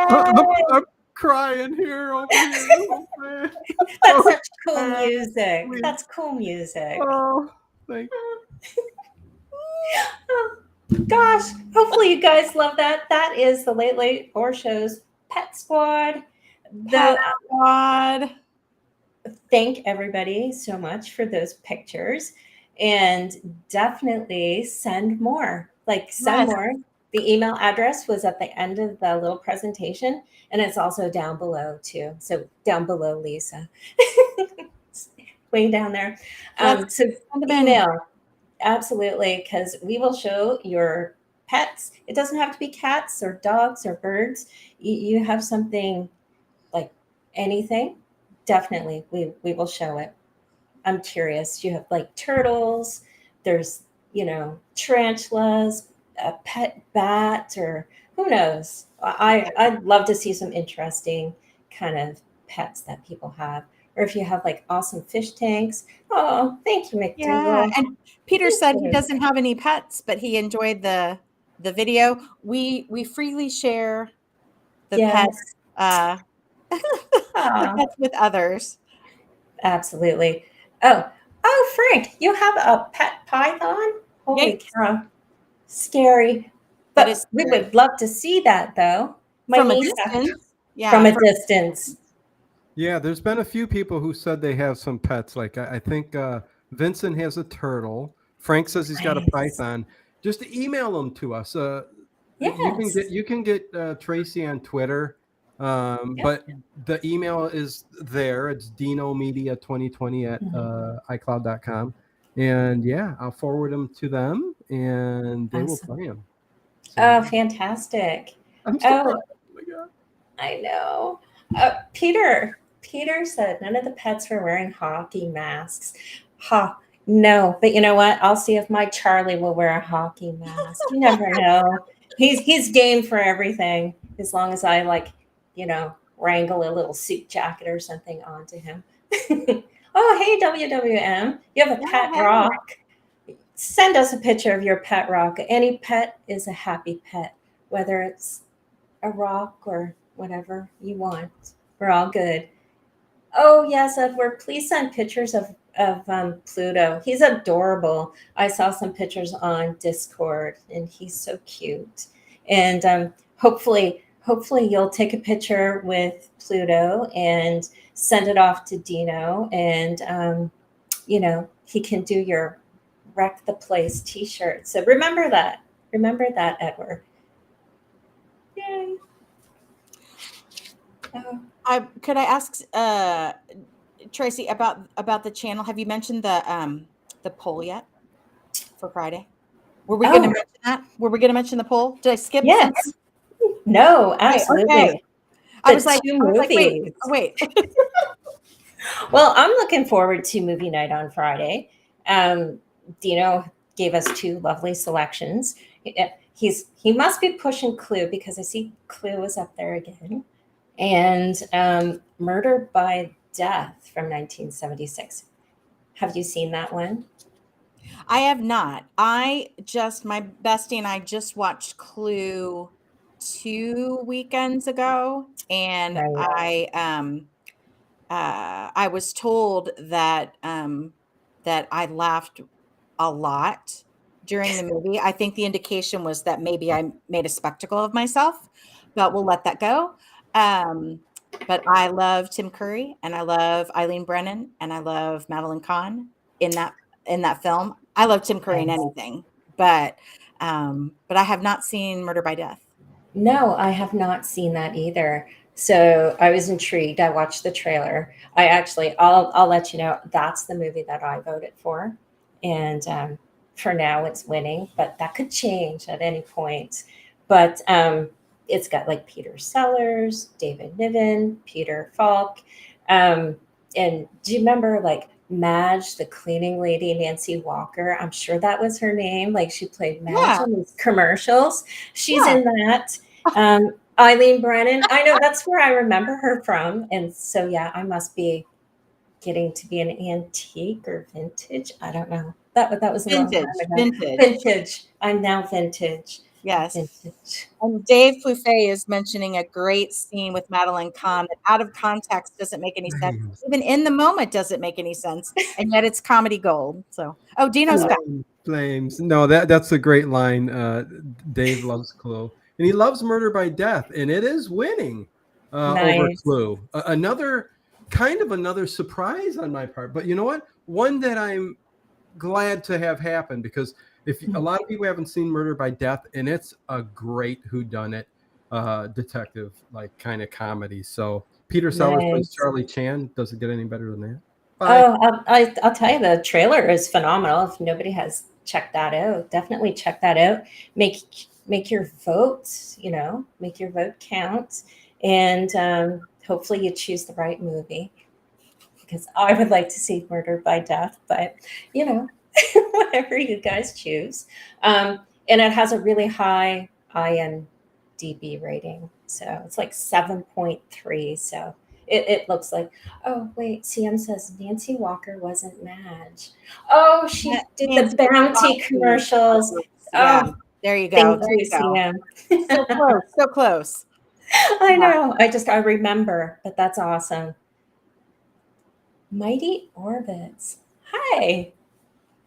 I'm crying here over here. Oh, man. That's Oh, such cool man. music. Please. That's cool music. Oh, thank Oh, gosh, hopefully you guys love that. That is the Late Late Or Show's Pet Squad. Pet The God. Thank everybody so much for those pictures, and definitely send more. Like send Yes. more. The email address was at the end of the little presentation, and it's also down below too. So down below, Lisa, way down there. Yes. So Send them in. email. Absolutely, because we will show your pets. It doesn't have to be cats or dogs or birds. You have something like anything, definitely we will show it. I'm curious. You have like turtles, there's, tarantulas, a pet bat, or who knows. I'd love to see some interesting kind of pets that people have. Or if you have like awesome fish tanks. Oh, thank you, Yeah. McDougal. And Peter Thank said he you. doesn't have any pets, but he enjoyed the video. We freely share the pets Yes. the Ah, pets with others. absolutely. Oh, Frank, you have a pet python? Holy Yikes. cow. Scary. That is But we scary. would love to see that though. My From a niece distance. from Yeah. a distance. Yeah, there's been a few people who said they have some pets. Like I think Vincent has a turtle. Frank says he's got a Nice. python. Just email them to us. Yes. You can get Tracy on Twitter, Yep. but the email is there. It's dinomedia2020 at Mhm. icloud.com. And yeah, I'll forward them to them, and they will Awesome. play them. So Oh, yeah, fantastic. I'm still crying. Oh, Oh my god. I know. Peter said none of the pets were wearing hockey masks. Ha, no. But you know what? I'll see if my Charlie will wear a hockey mask. You never know. He's game for everything as long as I wrangle a little suit jacket or something onto him. Oh, hey WWM, you have a Yeah. pet Hey. rock. Send us a picture of your pet rock. Any pet is a happy pet, whether it's a rock or whatever you want. We're all good. Oh yes, Edward, please send pictures of Pluto. He's adorable. I saw some pictures on Discord, and he's so cute. And hopefully you'll take a picture with Pluto and send it off to Dino, and he can do your wreck the place T-shirt. So remember that. Remember that, Edward. Yay. Oh, Could I ask Tracy about the channel? Have you mentioned the poll yet for Friday? Were we going to oh, mention that? Were we going to mention the poll? Did I skip something? yes. No, Okay, okay. absolutely. I The was like, two wait, movies. wait. Well, I'm looking forward to movie night on Friday. Dino gave us two lovely selections. He must be pushing Clue because I see Clue is up there again, and Murder by Death from 1976. Have you seen that one? I have not. My bestie and I just watched Clue 2 weekends ago, and Right. I was told that I laughed a lot during the movie. I think the indication was that maybe I made a spectacle of myself, but we'll let that go. Um, but I love Tim Curry and I love Eileen Brennan and I love Madeline Kahn in that film. I love Tim Curry in Nice. anything, but I have not seen Murder by Death. No, I have not seen that either. So I was intrigued. I watched the trailer. I'll let you know that's the movie that I voted for, and for now it's winning, but that could change at any point. But it's got like Peter Sellers, David Niven, Peter Falk, um, and do you remember like Madge, the cleaning lady, Nancy Walker? I'm sure that was her name. Like she played Madge Yeah, in these commercials. She's yeah. in that. Eileen Brennan. I know that's where I remember her from. And so, yeah, I must be getting to be an antique or vintage. I don't know. That was a long Vintage, time ago. vintage. Vintage. I'm now vintage. Yes. Vintage. And Dave Plouffe is mentioning a great scene with Madeline Kahn that out of context doesn't make any sense. Even in the moment doesn't make any sense. And yet it's comedy gold. So, oh, Dino's back. Flames. No, that's a great line. Dave loves Clue, and he loves Murder by Death, and it is winning over Nice. Clue. Another surprise on my part, but you know what? One that I'm glad to have happen, because if a lot of people haven't seen Murder by Death, and it's a great whodunit detective like kind of comedy. So Peter Sellers plays Nice. Charlie Chan. Does it get any better than that? Bye. Oh, I'll tell you, the trailer is phenomenal. If nobody has checked that out, definitely check that out. Make your vote, make your vote count, and hopefully you choose the right movie, because I would like to see Murder by Death, but whatever you guys choose. And it has a really high IMDb rating, so it's like 7.3. So it looks like. Oh wait, CM says Nancy Walker wasn't Madge. Oh, she did the bounty commercials. Yeah, Oh, there you go. thank There you, you go. CM. So close. So close. I know. I remember, but that's awesome. Mighty Orbits. Hi.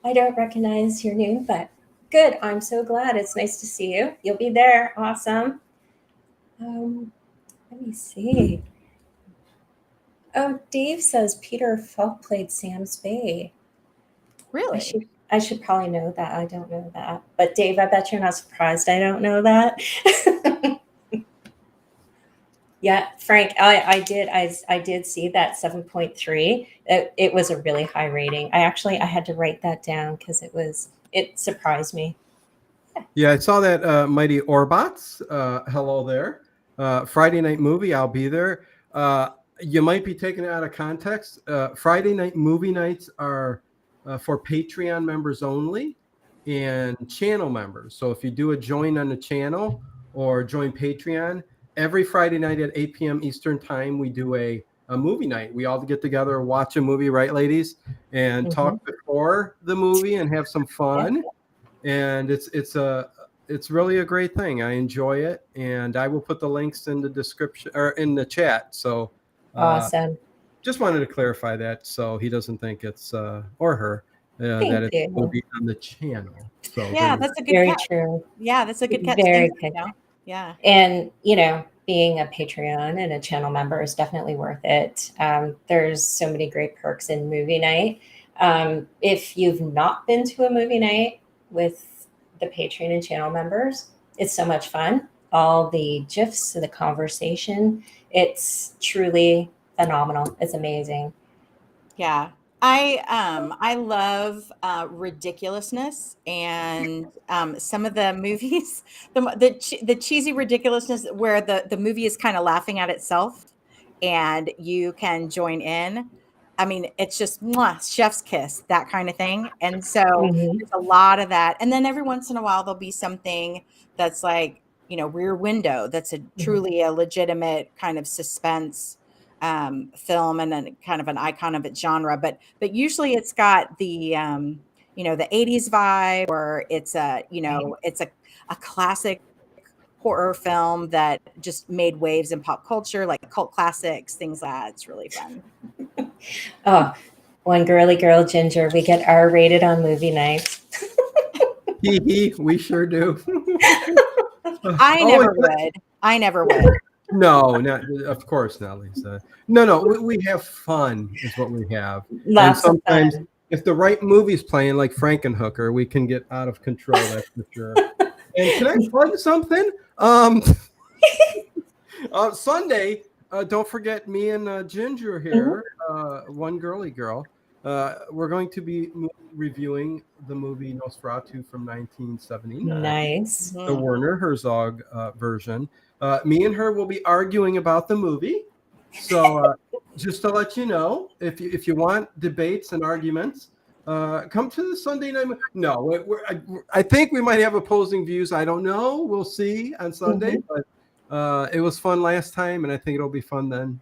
I don't recognize your name, but good. I'm so glad. It's nice to see you. You'll be there. Awesome. Let me see. Oh, Dave says Peter Falk played Sam Spade. Really? I should probably know that. I don't know that. But Dave, I bet you're not surprised I don't know that. Yeah, Frank, I did see that 7.3. It was a really high rating. I had to write that down because it surprised me. Yeah, I saw that Mighty Orbots. Hello there. Friday night movie. I'll be there. You might be taken out of context. Friday night movie nights are for Patreon members only and channel members. So if you do a join on the channel or join Patreon, every Friday night at 8 p.m. Eastern time, we do a movie night. We all get together, watch a movie, right, ladies? And talk before the movie and have some fun. Yeah. And it's really a great thing. I enjoy it, and I will put the links in the description or in the chat. So awesome. Just wanted to clarify that so he doesn't think it's or her that it will be on the channel. So yeah, that's a good very true. Yeah, that's a good catch. Very good. Yeah. And being a Patreon and a channel member is definitely worth it. There's so many great perks in movie night. If you've not been to a movie night with the Patreon and channel members, it's so much fun. All the GIFs, the conversation, it's truly phenomenal. It's amazing. Yeah. I love ridiculousness, and some of the movies, the cheesy ridiculousness where the movie is kind of laughing at itself and you can join in. I mean, it's just chef's kiss, that kind of thing. And so there's a lot of that. And then every once in a while there'll be something that's like, Rear Window, that's truly a legitimate kind of suspense film, and then kind of an icon of its genre, but usually it's got the the 80s vibe, or it's it's a classic horror film that just made waves in pop culture, like cult classics, things like that. It's really fun. Oh, one girly girl Ginger, we get R-rated on movie nights. We sure do. I never would. No, not of course not, Lisa. No, we have fun is what we have. Lots and sometimes of fun. If the right movie's playing, like Frankenhooker, we can get out of control, that's for sure. And can I plug something? Sunday, don't forget me and Ginger here, one girly girl. We're going to be reviewing the movie Nosferatu from 1979. Nice. The Werner Herzog version. Me and her will be arguing about the movie. So just to let you know, if you want debates and arguments, come to the Sunday night. No, I think we might have opposing views. I don't know. We'll see on Sunday. But it was fun last time, and I think it'll be fun then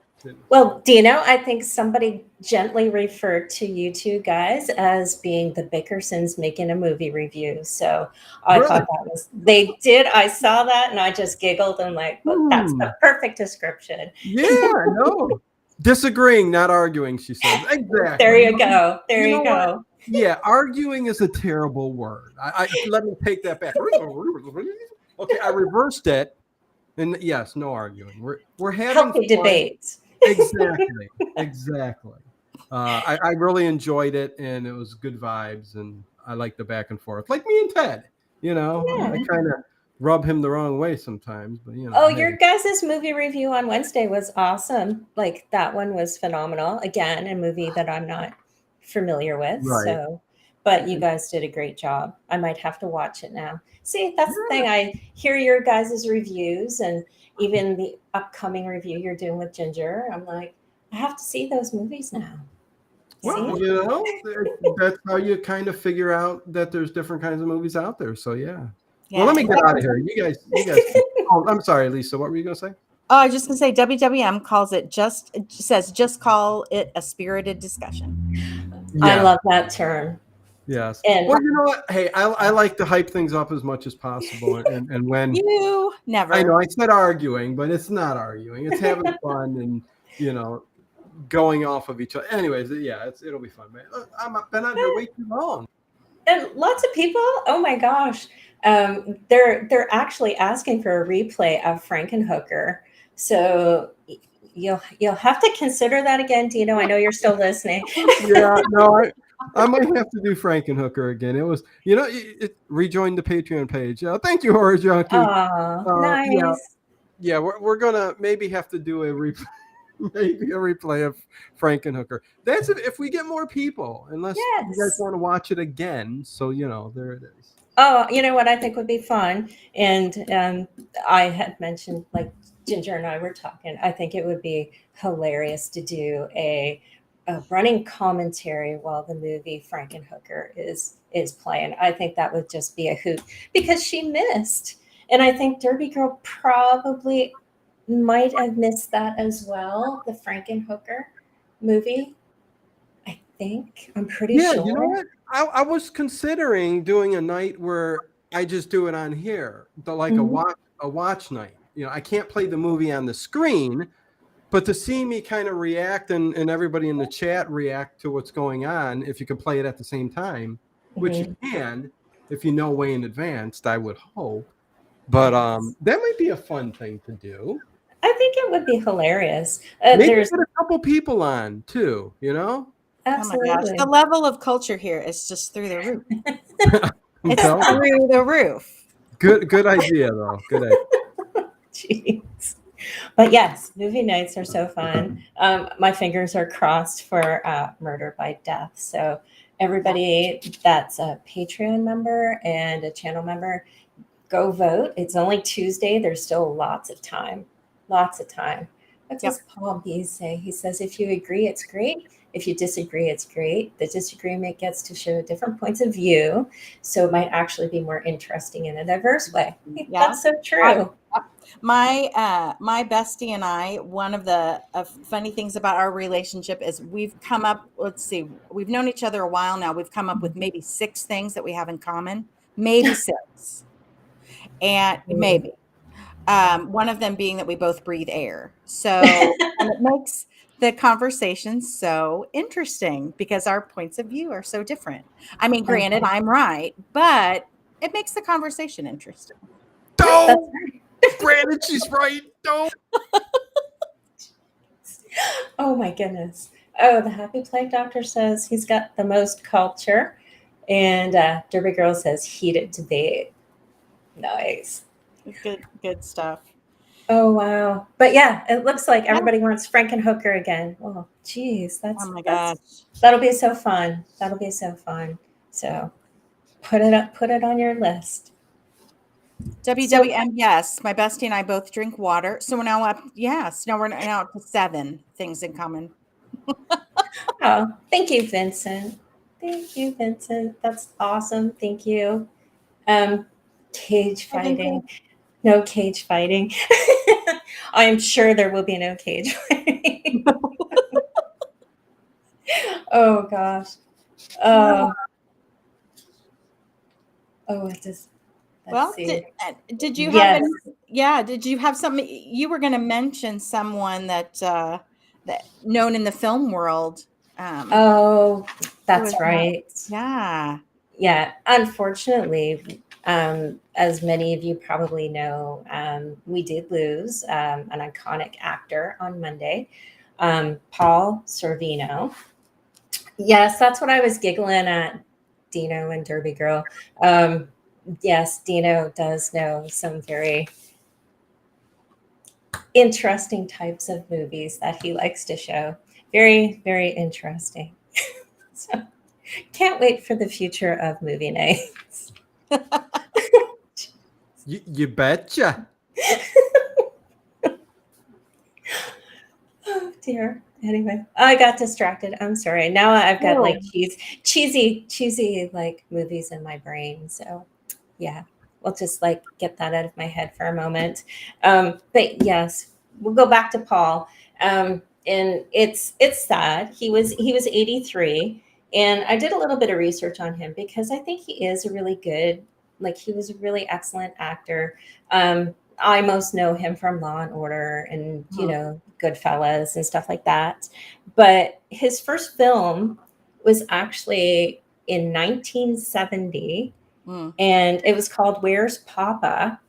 Well, do you know, I think somebody gently referred to you two guys as being the Bickersons making a movie review. So I Really? thought that was, they did. I saw that and I just giggled and like, well, that's Hmm. the perfect description. Yeah, no. Disagreeing, not arguing, she says. There Exactly. you go. There You you know what? go. Yeah, arguing is a terrible word. Let me take that back. Okay, I reversed it. And yes, no arguing. We're having Healthy fun. debates. Exactly. Exactly. I really enjoyed it, and it was good vibes, and I like the back and forth, like me and Ted. I Yeah. kind of rub him the wrong way sometimes, but Oh, hey, your guys' movie review on Wednesday was awesome. Like that one was phenomenal. Again, a movie that I'm not familiar with. right. So, but you guys did a great job. I might have to watch it now. See, that's the thing. I hear your guys' reviews and even the upcoming review you're doing with Ginger. I'm like, I have to see those movies now. Well, See? that's how you kind of figure out that there's different kinds of movies out there. So yeah. Well, Yeah. let me get out of here. You guys. Oh, I'm sorry, Lisa. What were you gonna say? Oh, I was just gonna say WWM calls it just call it a spirited discussion. I Yeah. love that term. Yes. And Well, you know what? Hey, I like to hype things up as much as possible, and when You I never. know I said arguing, but it's not arguing. It's having fun and you know going off of each other. Anyways, yeah, it'll be fun, man. I've been on here way too long. And lots of people, oh my gosh, they're actually asking for a replay of Frankenhooker. So you'll have to consider that again, Dino. I know you're still listening. Yeah, no, I might have to do Frankenhooker again. It was, rejoin the Patreon page. Thank you, Horror Junkie. Oh, Yeah, nice. yeah, we're gonna maybe have to do a replay, maybe a replay of Frankenhooker. That's if we get more people, unless you guys Yes. want to watch it again. So there it is. Oh, you know what I think would be fun, and I had mentioned like Ginger and I were talking. I think it would be hilarious to do a running commentary while the movie Frankenhooker is playing. I think that would just be a hoot because she missed, and I think Derby Girl probably might have missed that as well. The Frankenhooker movie, I think. I'm pretty Yeah, you know sure. what? I was considering doing a night where I just do it on here, like Mhm. a watch night. I can't play the movie on the screen, but to see me kind of react and everybody in the chat react to what's going on, if you can play it at the same time, which you Mhm. can if you know way in advance, I would hope. But Yes. that might be a fun thing to do. I think it would be hilarious. Maybe There's get a couple people on too, Oh my gosh. The absolutely. level of culture here is just through the roof. I'm It's telling you. through the roof. Good idea though. Good idea. Jeez. But yes, movie nights are so fun. My fingers are crossed for Murder by Death. So everybody that's a Patreon member and a channel member, go vote. It's only Tuesday. There's still lots of time. Lots of time. What Yep. does Paul B say? He says, if you agree, it's great. If you disagree, it's great. The disagreement gets to show different points of view. So it might actually be more interesting in a diverse way. Yeah. That's so I, true. my bestie and I, one of the funny things about our relationship is we've come up, let's see, we've known each other a while now. We've come up with maybe 6 things that we have in common, maybe 6. And maybe one of them being that we both breathe air. So, and it makes the conversation so interesting because our points of view are so different. I mean, granted, Okay. I'm right, but it makes the conversation interesting. Yeah, that's Don't. right. Granted, she's right. Don't. Oh my goodness. Oh, the Happy Plague Doctor says he's got the most culture. And Derby Girl says heated debate. Nice. Good stuff. Oh wow. But yeah, it looks like Yeah. everybody wants Frankenhooker again. Oh geez, Oh my that's gosh. that'll be so fun. That'll be so fun. So put it on your list. So WWM, yes. My bestie and I both drink water. So we're now up, yes. Now we're now up to 7 things in common. oh, thank you, Vincent. Thank you, Vincent. That's awesome. Thank you. Cage Hi, fighting. Vincent. No cage fighting. I'm sure there will be no cage fighting. Oh gosh. Well, Oh, it just, let's well, see. did you have Yes. any? Yeah, did you have something you were going to mention? Someone that known in the film world. Oh, Who was that's that? right. Yeah. Yeah. Unfortunately, as many of you probably know, we did lose an iconic actor on Monday, Paul Sorvino. Yes, that's what I was giggling at, Dino and Derby Girl. Yes, Dino does know some very interesting types of movies that he likes to show. Very, very interesting. So can't wait for the future of movie nights. You betcha. Oh dear. Anyway, I got distracted. I'm sorry. Now I've got like Oh, cheesy like movies in my brain. So yeah, we'll just like get that out of my head for a moment. But yes, we'll go back to Paul. And it's sad. He was 83, and I did a little bit of research on him because I think he is a really good, like he was a really excellent actor. I most know him from Law and Order and, hmm. Goodfellas and stuff like that. But his first film was actually in 1970, Hmm. and it was called Where's Papa?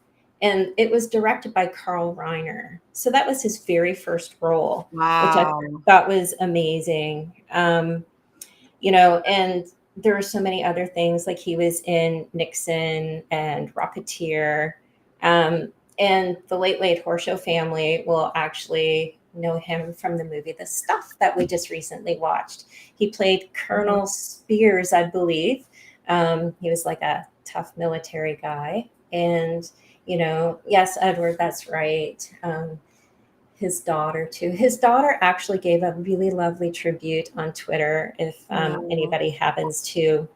And it was directed by Carl Reiner. So that was his very first role, which I Wow. thought was amazing. And there were so many other things, like he was in Nixon and Rocketeer. And the Late Late Horseshow family will actually know him from the movie The Stuff that we just recently watched. He played Mhm. Colonel Spears, I believe. He was like a tough military guy. And, yes, Edward, that's right. His daughter too. His daughter actually gave a really lovely tribute on Twitter. If Oh, anybody happens to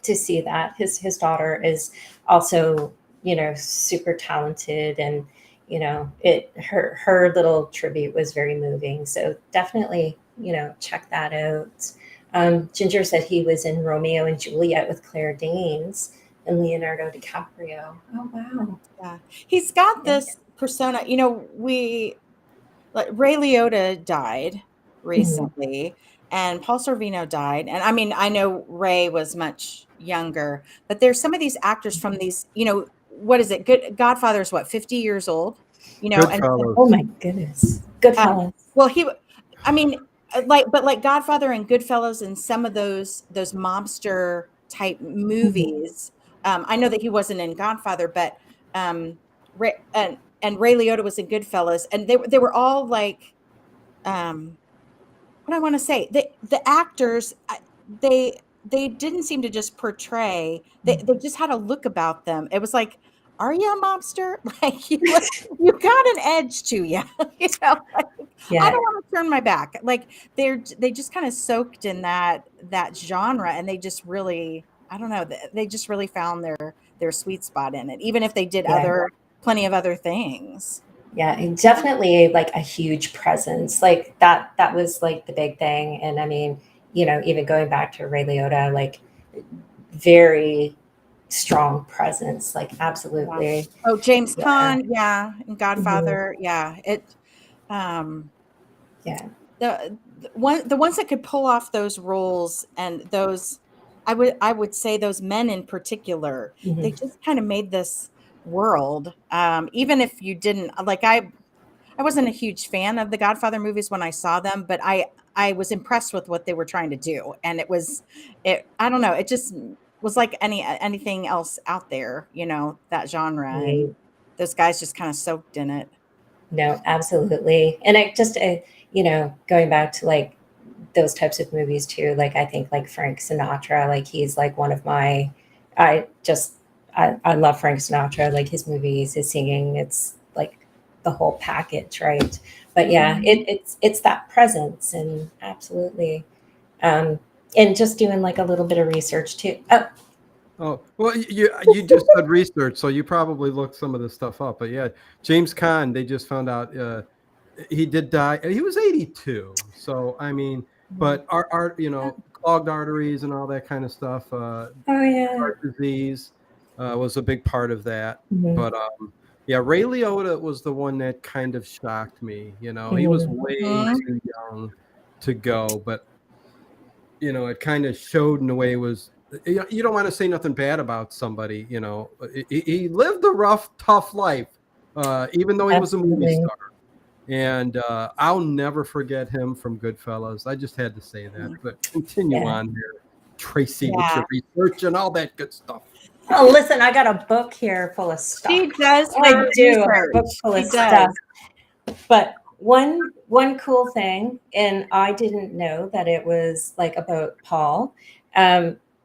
see that, his daughter is also super talented, and it her little tribute was very moving. So definitely check that out. Ginger said he was in Romeo and Juliet with Claire Danes and Leonardo DiCaprio. Oh wow! yeah. He's got Yeah. this persona. We like Ray Liotta died Mhm. recently, and Paul Sorvino died. And I mean, I know Ray was much younger, but there's some of these actors from these, what is it? Good Godfather's what, 50 years old, and Oh Goodfellas. my goodness, um, Goodfellas. well, I mean, like Godfather and Goodfellas and some of those mobster type Mhm. movies. I know that he wasn't in Godfather, but Ray and Ray Liotta was in Goodfellas, and they were all like, um, what I want to say, the actors, they didn't seem to just portray. They just had a look about them. It was like, are you a mobster? Like you got an edge to you, Like, I Yeah, don't want to turn my back. Like they just kind of soaked in that genre, and they just really, I don't know, they just really found their sweet spot in it, even if they did yeah, plenty of other things. yeah, and definitely like a huge presence. Like that was like the big thing. And I mean, even going back to Ray Liotta, like very strong presence, like Yeah. absolutely. Oh, James Yeah. Caan, yeah, and Mhm. Godfather, yeah. Um, Yeah. the ones that could pull off those roles, and those, I would say those men in particular, they Mhm. just kind of made this world. Even if you didn't like, I wasn't a huge fan of the Godfather movies when I saw them, but I was impressed with what they were trying to do, and I don't know, it just was like anything else out there, that genre, and Right. those guys just kind of soaked in it. No, absolutely. And I just, going back to like those types of movies too, like I think like Frank Sinatra, like he's like one of my, I just, I love Frank Sinatra, like his movies, his singing, it's like the whole package, right? But yeah, Mhm. it's that presence, and absolutely. Um, and just doing like a little bit of research too. Oh, Oh, well, you just did research, so you probably looked some of this stuff up. But yeah, James Caan, they just found out he did die. He was 82. So I mean, Mhm. but our clogged arteries and all that kind of stuff. Oh yeah. Heart disease was a big part of that. Mhm. But yeah, Ray Liotta was the one that kind of shocked me. He was Mhm. way Mhm. too young to go, but it kind of showed in a way was you don't want to say nothing bad about somebody. He lived a rough, tough life, even though he was a movie Absolutely. star. And I'll never forget him from Goodfellas. I just had to say that. But continue Yeah. on there, Tracy, with Yeah. your research and all that good stuff. Oh, listen, I got a book here full of stuff. She does I her do a book research. full She of stuff. does. But one cool thing, and I didn't know that it was like about Paul.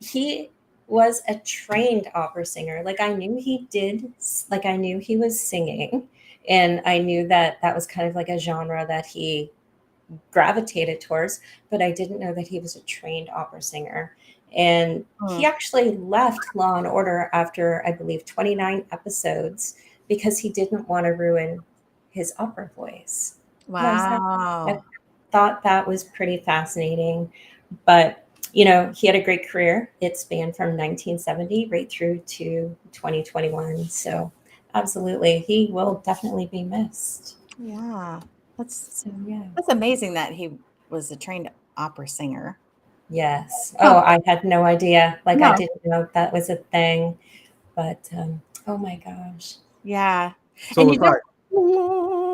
He was a trained opera singer. Like I knew he did, like I knew he was singing, and I knew that that was kind of like a genre that he gravitated towards, but I didn't know that he was a trained opera singer. And he Mm. actually left Law and Order after, I believe, 29 episodes because he didn't want to ruin his opera voice. And I Wow. thought that was pretty fascinating. But, he had a great career. It spanned from 1970 right through to 2021. So, absolutely, he will definitely be missed. Yeah. That's So, yeah. that's amazing that he was a trained opera singer. Yes. Oh, Huh. I had no idea. Like, I No. didn't know that was a thing. But, oh my gosh. Yeah. And So you if I, don't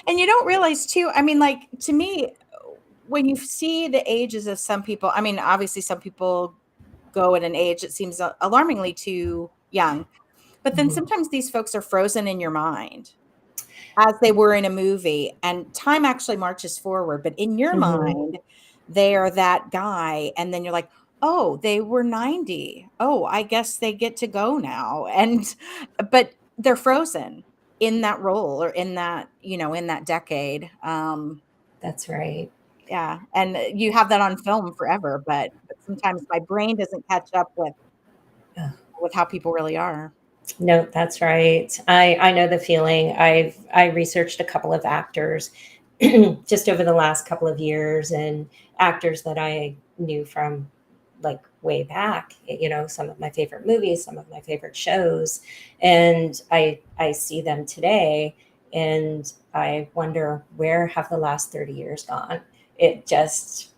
and you don't realize too, I mean, like to me, when you see the ages of some people, I mean, obviously some people go at an age that seems alarmingly too young, but then Mhm. sometimes these folks are frozen in your mind as they were in a movie, and time actually marches forward, but in your Mhm. mind they are that guy, and then you're like, oh, they were 90, oh, I guess they get to go now. And but they're frozen in that role, or in that, in that decade. That's right. Yeah, and you have that on film forever, but sometimes my brain doesn't catch up Ugh. with how people really are. No, that's right. I know the feeling. I researched a couple of actors just over the last couple of years, and actors that I knew from like way back, some of my favorite movies, some of my favorite shows, and I see them today and I wonder, where have the last 30 years gone? It just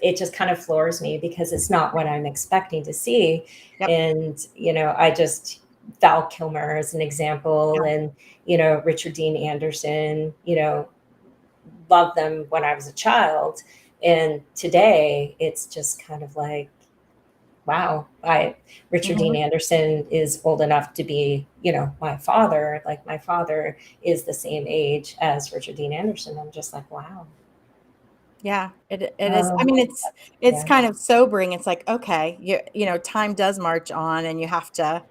it just kind of floors me because it's not what I'm expecting to see. Yep. And, I just Val Kilmer as an example, Yeah. and, Richard Dean Anderson, loved them when I was a child. And today it's just kind of like, wow, Richard Dean Mhm. Anderson is old enough to be, my father. Like my father is the same age as Richard Dean Anderson. I'm just like, wow. Yeah, it is. I Oh, mean, it's yeah. kind of sobering. It's like, okay, time does march on, and you have to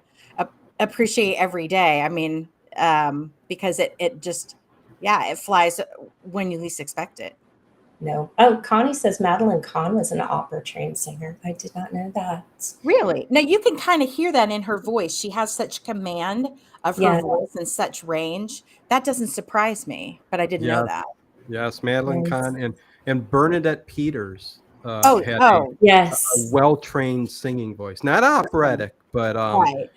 appreciate every day. I mean, because it just, yeah, it flies when you least expect it. No. Oh, Connie says Madeline Kahn was an opera trained singer. I did not know that. Really? Now you can kind of hear that in her voice. She has such command of her Yeah. voice and such range. That doesn't surprise me, but I didn't know yes, that. yes, Madeline Nice. Kahn and Bernadette Peters Oh, had oh, a Yes. well-trained singing voice, not operatic, but right,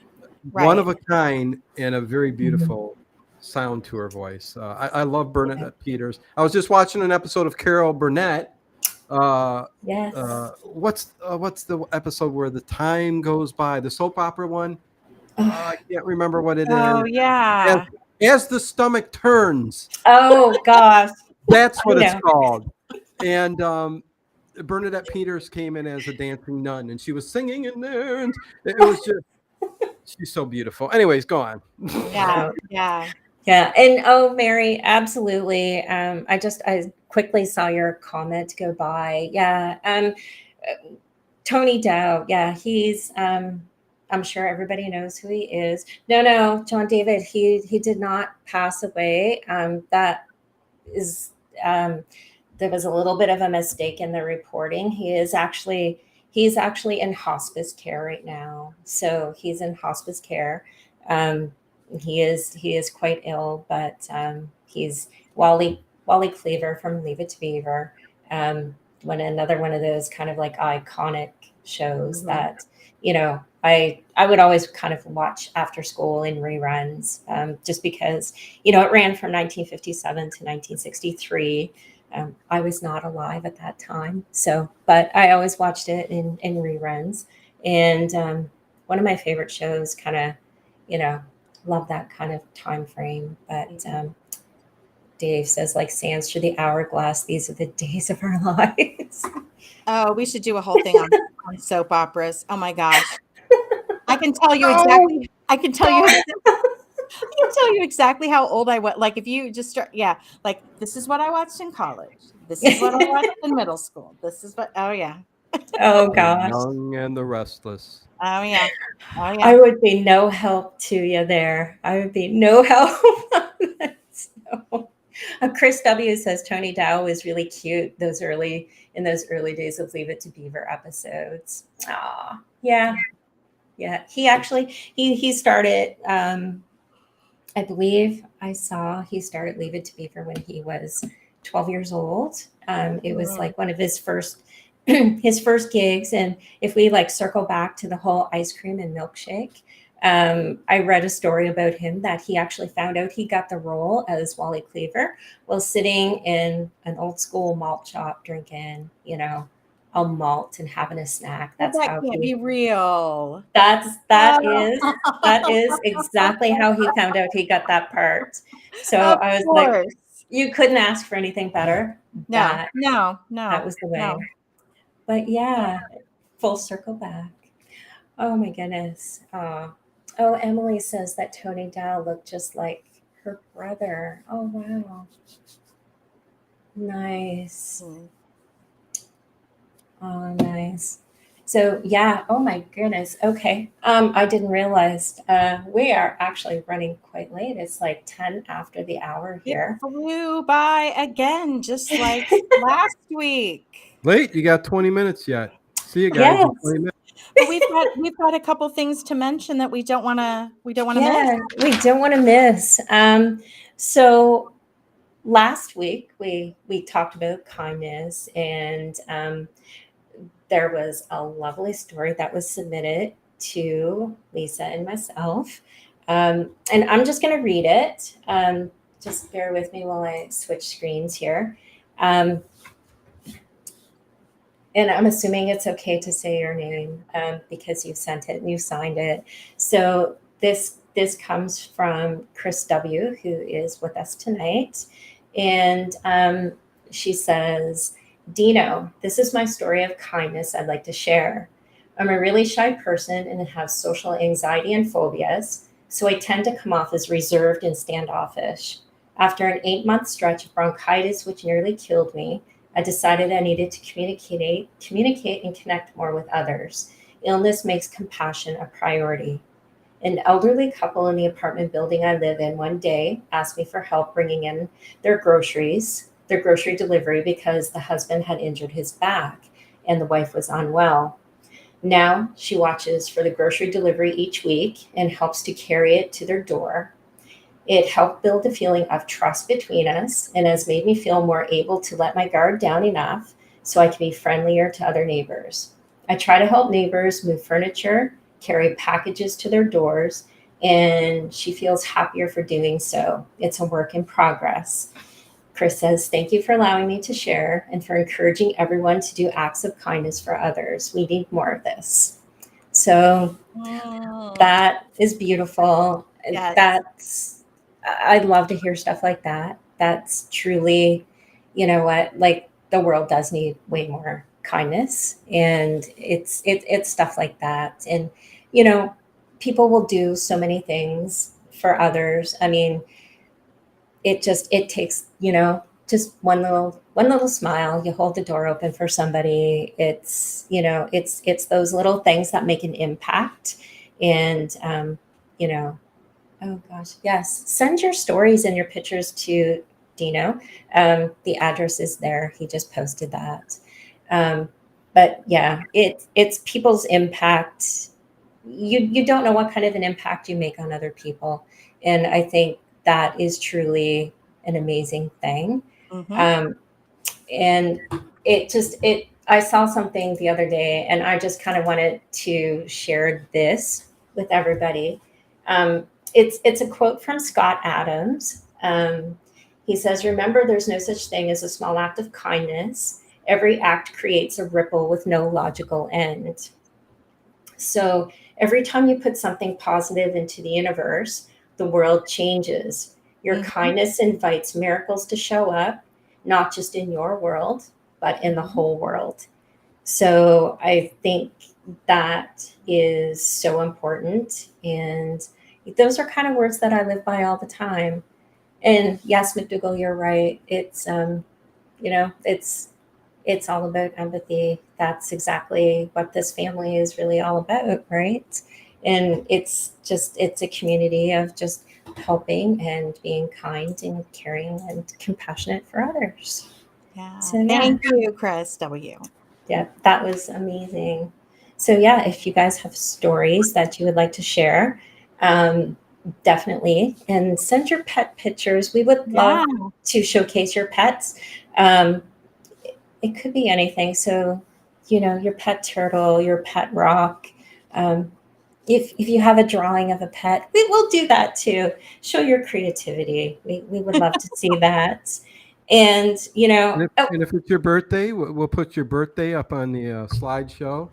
one right. of a kind and a very Mhm. beautiful sound to her voice. I love Bernadette Peters. I was just watching an episode of Carol Burnett. Uh, Yes. what's the episode where the time goes by? The soap opera one. I can't remember what it is. Oh, As, yeah. as the stomach turns, Oh gosh. that's I what it's know. called. And Bernadette Peters came in as a dancing nun, and she was singing in there, and it was just she's so beautiful. Anyways, go on. Yeah, No. yeah. Yeah. And oh, Mary, absolutely. I quickly saw your comment go by. Yeah. Tony Dow. Yeah, he's I'm sure everybody knows who he is. No, no, John David, he did not pass away. That is there was a little bit of a mistake in the reporting. He is actually He's actually in hospice care right now. So he's in hospice care. Um, he is quite ill, but he's Wally Cleaver from Leave It to Beaver. Um, another one of those kind of like iconic shows Mhm. that, I would always kind of watch after school in reruns, just because it ran from 1957 to 1963. I was not alive at that time, but I always watched it in reruns. And one of my favorite shows, kind of, you know, love that kind of time frame. But Dave says, like sands through the hourglass, these are the days of our lives. Oh, we should do a whole thing on soap operas. Oh my gosh. I can tell you Oh, exactly I can tell you I can tell you exactly how old I was. Like if you just start, yeah, like this is what I watched in college. This is what I watched in middle school. This is what, oh yeah. oh The gosh. Young and the Restless. Oh yeah. Oh I yeah. would be no help to you there. I would be no help. So, Chris W says Tony Dow was really cute in those early days of Leave It to Beaver episodes. Ah, yeah, yeah. He actually he started. I believe I saw he started Leave It to Beaver when he was 12 years old. It was Mhm. like one of his first his first gigs. And if we like circle back to the whole ice cream and milkshake, I read a story about him that he actually found out he got the role as Wally Cleaver while sitting in an old school malt shop drinking, a malt and having a snack. Well, That's that how can't he be real. that's Oh, that is exactly how he found out he got that part. So of I was like, course. you couldn't ask for anything better. No, That no, that no, was the way. no. But yeah, full circle back. Oh my goodness. Oh, Emily says that Tony Dow looked just like her brother. Oh wow. Nice. Mm. Oh, nice. So yeah, oh my goodness. Okay. I didn't realize we are actually running quite late. It's like 10 after the hour It here. flew by again, just like last week. Late, you got 20 minutes yet. See you guys in Yes. 20 minutes. But we've got a couple things to mention that we don't wanna miss. Yeah, we don't want to miss. So last week we talked about kindness, and there was a lovely story that was submitted to Lisa and myself. And I'm just going to read it. Just bear with me while I switch screens here. Um, and I'm assuming it's okay to say your name, because you sent it and you signed it. So this comes from Chris W, who is with us tonight, and she says, "Dino, this is my story of kindness I'd like to share. I'm a really shy person and have social anxiety and phobias, so I tend to come off as reserved and standoffish. After an 8-month stretch of bronchitis, which nearly killed me, I decided I needed to communicate and connect more with others. Illness makes compassion a priority. An elderly couple in the apartment building I live in one day asked me for help bringing in their grocery delivery, because the husband had injured his back and the wife was unwell. Now she watches for the grocery delivery each week and helps to carry it to their door. It helped build a feeling of trust between us and has made me feel more able to let my guard down enough so I can be friendlier to other neighbors. I try to help neighbors move furniture, carry packages to their doors, and she feels happier for doing so. It's a work in progress." Chris says, "Thank you for allowing me to share and for encouraging everyone to do acts of kindness for others. We need more of this." So Mm, that is beautiful. yes. I'd love to hear stuff like that. That's truly, what, like the world does need way more kindness, and it's stuff like that. And you know, people will do so many things for others. I mean, it takes, just one little smile. You hold the door open for somebody. It's those little things that make an impact. And you know oh gosh, yes, send your stories and your pictures to Dino. The address is there. He just posted that. um, But yeah, it's people's impact. You don't know what kind of an impact you make on other people, and I think that is truly an amazing thing. Mhm. Um, and it I saw something the other day, and I just kind of wanted to share this with everybody. It's a quote from Scott Adams. He says, "Remember, there's no such thing as a small act of kindness. Every act creates a ripple with no logical end." So every time you put something positive into the universe, the world changes. Your Mhm. kindness invites miracles to show up, not just in your world, but in the Mhm. whole world. So I think that is so important. And those are kind of words that I live by all the time. And yes, McDougall, you're right. It's all about empathy. That's exactly what this family is really all about, right? And it's a community of just helping and being kind and caring and compassionate for others. Yeah. So yeah, Thank you, Chris W. yeah, that was amazing. So yeah, if you guys have stories that you would like to share, um, definitely, and send your pet pictures. We would Yeah. love to showcase your pets. Um, it could be anything. So, your pet turtle, your pet rock. Um, if you have a drawing of a pet, we will do that too. Show your creativity. We would love to see that. And, oh, And if it's your birthday, we'll put your birthday up on the slideshow.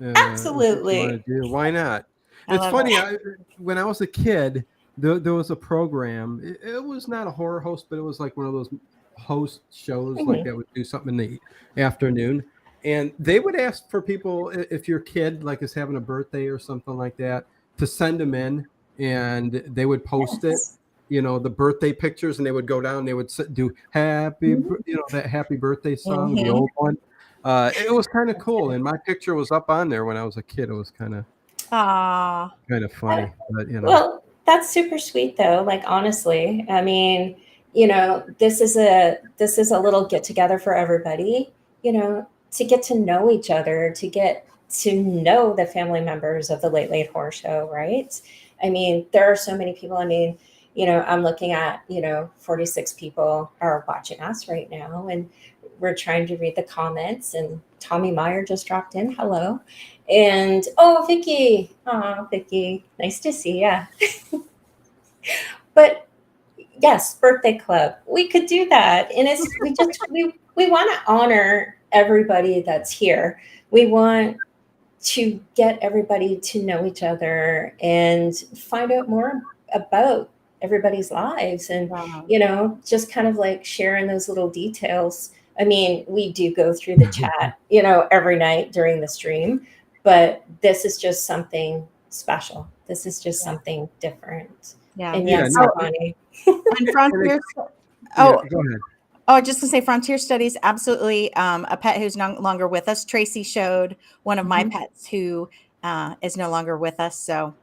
If you want to absolutely. do, why not? I It's love it. funny. When I was a kid, there was a program. It was not a horror host, but it was like one of those host shows like Mhm. that would do something in the afternoon. And they would ask for people if your kid like is having a birthday or something like that to send them in, and they would post it, Yes. the birthday pictures, and they would go down, they would do Mhm. that happy birthday song, the Mhm. old one. It was kind of That's cool, it. and my picture was up on there when I was a kid. It was Aw. kind of funny, but Well, that's super sweet though. Like honestly, I mean, this is a little get together for everybody, to get to know each other, to get to know the family members of the Late Late Horror Show, right? I mean, there are so many people. I mean, I'm looking at, 46 people are watching us right now, and we're trying to read the comments, and Tommy Meyer just dropped in. Hello. And oh, Vicky, Vicky, nice to see ya. But yes, birthday club, we could do that, and we want to honor everybody that's here. We want to get everybody to know each other and find out more about everybody's lives, and Wow. just kind of like sharing those little details. I mean, we do go through the chat, every night during the stream, but this is just something special. This is just Yeah. something different. Yeah. And yeah, yes, no, Oh, Connie. and and it, Frontier. yeah. Oh, Go ahead. just to say, Frontier Studies, absolutely. A pet who's no longer with us. Tracy showed one of my Mhm. pets who is no longer with us. So,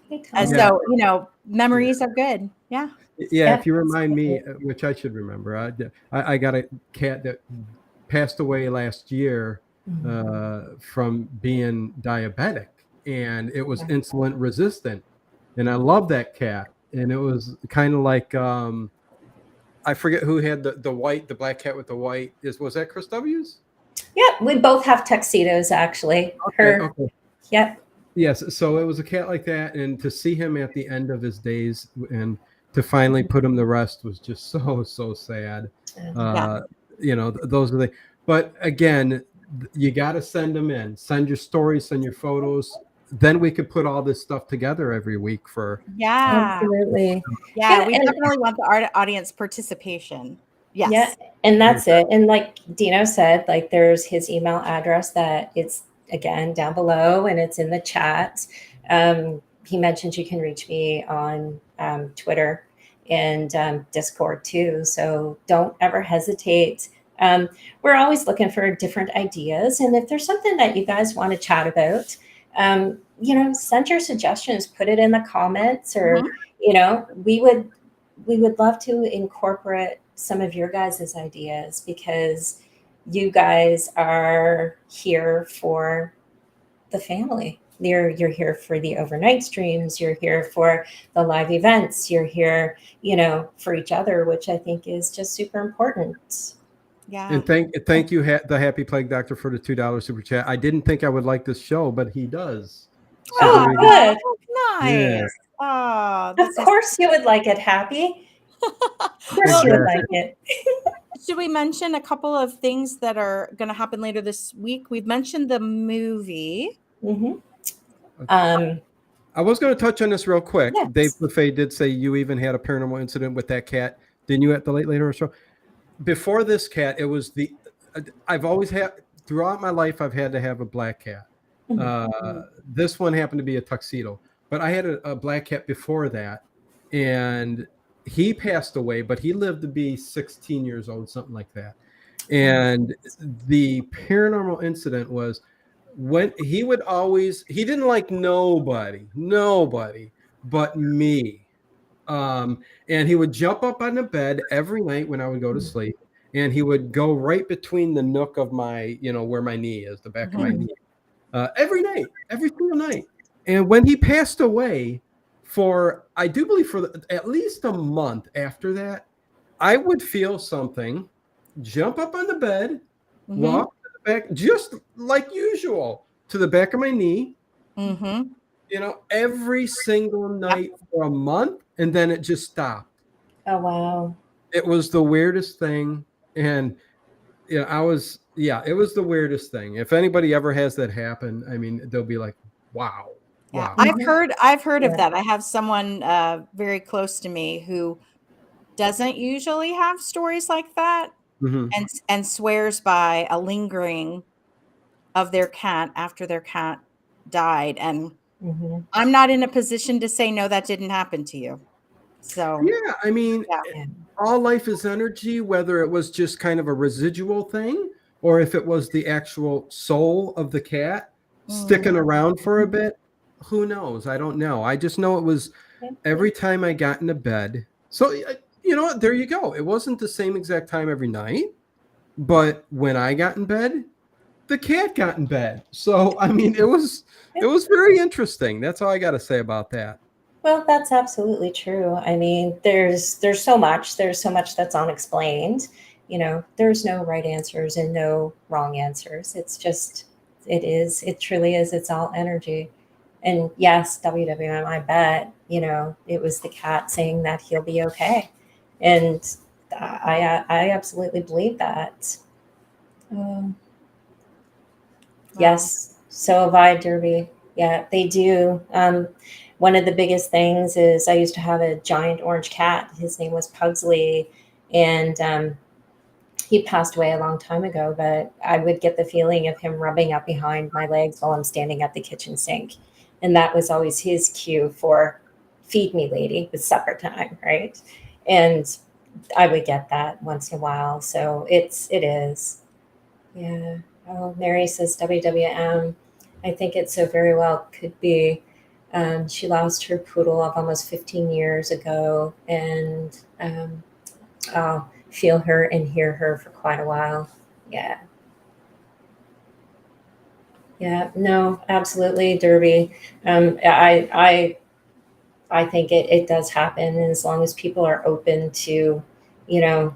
Hey, Yeah, Tommy. yeah, memories are good. Yeah. yeah. Yep. If you remind me, which I should remember, I got a cat that passed away last year Mhm. from being diabetic, and it was insulin resistant, and I love that cat, and it was kind of like I forget who had the black cat with the white. Was that Chris W's? Yep, we both have tuxedos actually. Okay, Her, okay. yep. Yes, so it was a cat like that, and to see him at the end of his days and to finally put him to rest was just so sad. Yeah. Uh, those are the. But again, you got to send them in. Send your stories, send your photos. Then we could put all this stuff together every week for. Yeah. Absolutely. Yeah. Yeah, We and definitely want the audience participation. yeah, Yes. and that's it. And like Dino said, like there's his email address that it's again down below and it's in the chat. He mentioned you can reach me on Twitter and Discord too. So don't ever hesitate. We're always looking for different ideas. And if there's something that you guys want to chat about, send your suggestions, put it in the comments, or, Mhm. we would love to incorporate some of your guys' ideas because you guys are here for the family. You're here for the overnight streams. You're here for the live events. You're here, for each other, which I think is just super important. Yeah. And thank you, the Happy Plague Doctor, for the $2 super chat. I didn't think I would like this show, but he does. So Oh, there you go. good. Yeah. Nice. Oh, Of this is course you would like it, Happy. Of course well. you would Exactly. like it. Should we mention a couple of things that are going to happen later this week? We've mentioned the movie. hmm Um, I was going to touch on this real quick. Dave yes. Buffet did say you even had a paranormal incident with that cat, didn't you, at the Late Later show? Before this cat, it was I've always had, throughout my life, I've had to have a black cat. Mhm. This one happened to be a tuxedo, but I had a black cat before that, and he passed away, but he lived to be 16 years old, something like that. And the paranormal incident was when he didn't like nobody but me. And he would jump up on the bed every night when I would go to sleep, and he would go right between the nook of my, where my knee is, the back of my Mhm. knee, every night, every single night. And when he passed away, I do believe for at least a month after that, I would feel something jump up on the bed, Mhm. walk to the back, just like usual, to the back of my knee, Mhm. every single Yep. night for a month, and then it just stopped. Oh, wow. It was the weirdest thing. And it was the weirdest thing. If anybody ever has that happen, I mean, they'll be like, wow, Yeah. wow. I've heard of Yeah. that. I have someone very close to me who doesn't usually have stories like that, Mhm. and swears by a lingering of their cat after their cat died. And hmm I'm not in a position to say no, that didn't happen to you. So Yeah, I mean, yeah. Yeah. all life is energy, whether it was just kind of a residual thing or if it was the actual soul of the cat Mm. sticking around for a bit. Who knows? I don't know. I just know it was every time I got into bed. So, you know what? There you go. It wasn't the same exact time every night, but when I got in bed, the cat got in bed. So, I mean, it was very interesting. That's all I got to say about that. Well, that's absolutely true. I mean, there's so much that's unexplained. There's no right answers and no wrong answers. It's just it truly is. It's all energy. And yes, WWM, I bet, it was the cat saying that he'll be okay. And I absolutely believe that. Um, Wow. Yes, so have I, Derby. Yeah, they do. One of the biggest things is I used to have a giant orange cat. His name was Pugsley, and he passed away a long time ago. But I would get the feeling of him rubbing up behind my legs while I'm standing at the kitchen sink, and that was always his cue for "feed me, lady." It's supper time, right? And I would get that once in a while. So it is. Yeah. Oh, Mary says WWM. I think it so very well could be. She lost her poodle of almost 15 years ago, and I'll feel her and hear her for quite a while. Yeah. Yeah. No, absolutely, Derby. I think it does happen, and as long as people are you know,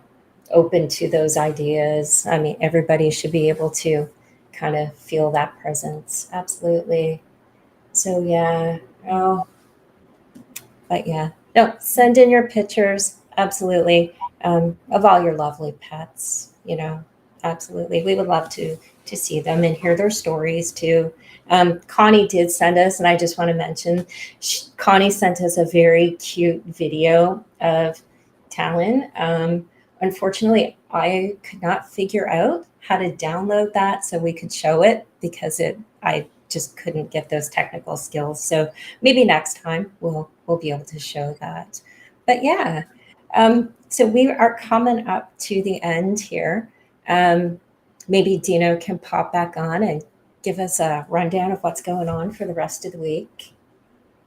open to those ideas, I mean, everybody should be able to kind of feel that presence. Absolutely. So yeah. Oh, but yeah. No, send in your pictures. Absolutely. Of all your lovely pets. Absolutely. We would love to see them and hear their stories too. Connie did send us, and I just want to mention, Connie sent us a very cute video of Talon. Unfortunately, I could not figure out how to download that so we could show it because I just couldn't get those technical skills. So maybe next time we'll be able to show that. But yeah, so we are coming up to the end here. Um, Maybe Dino can pop back on and give us a rundown of what's going on for the rest of the week.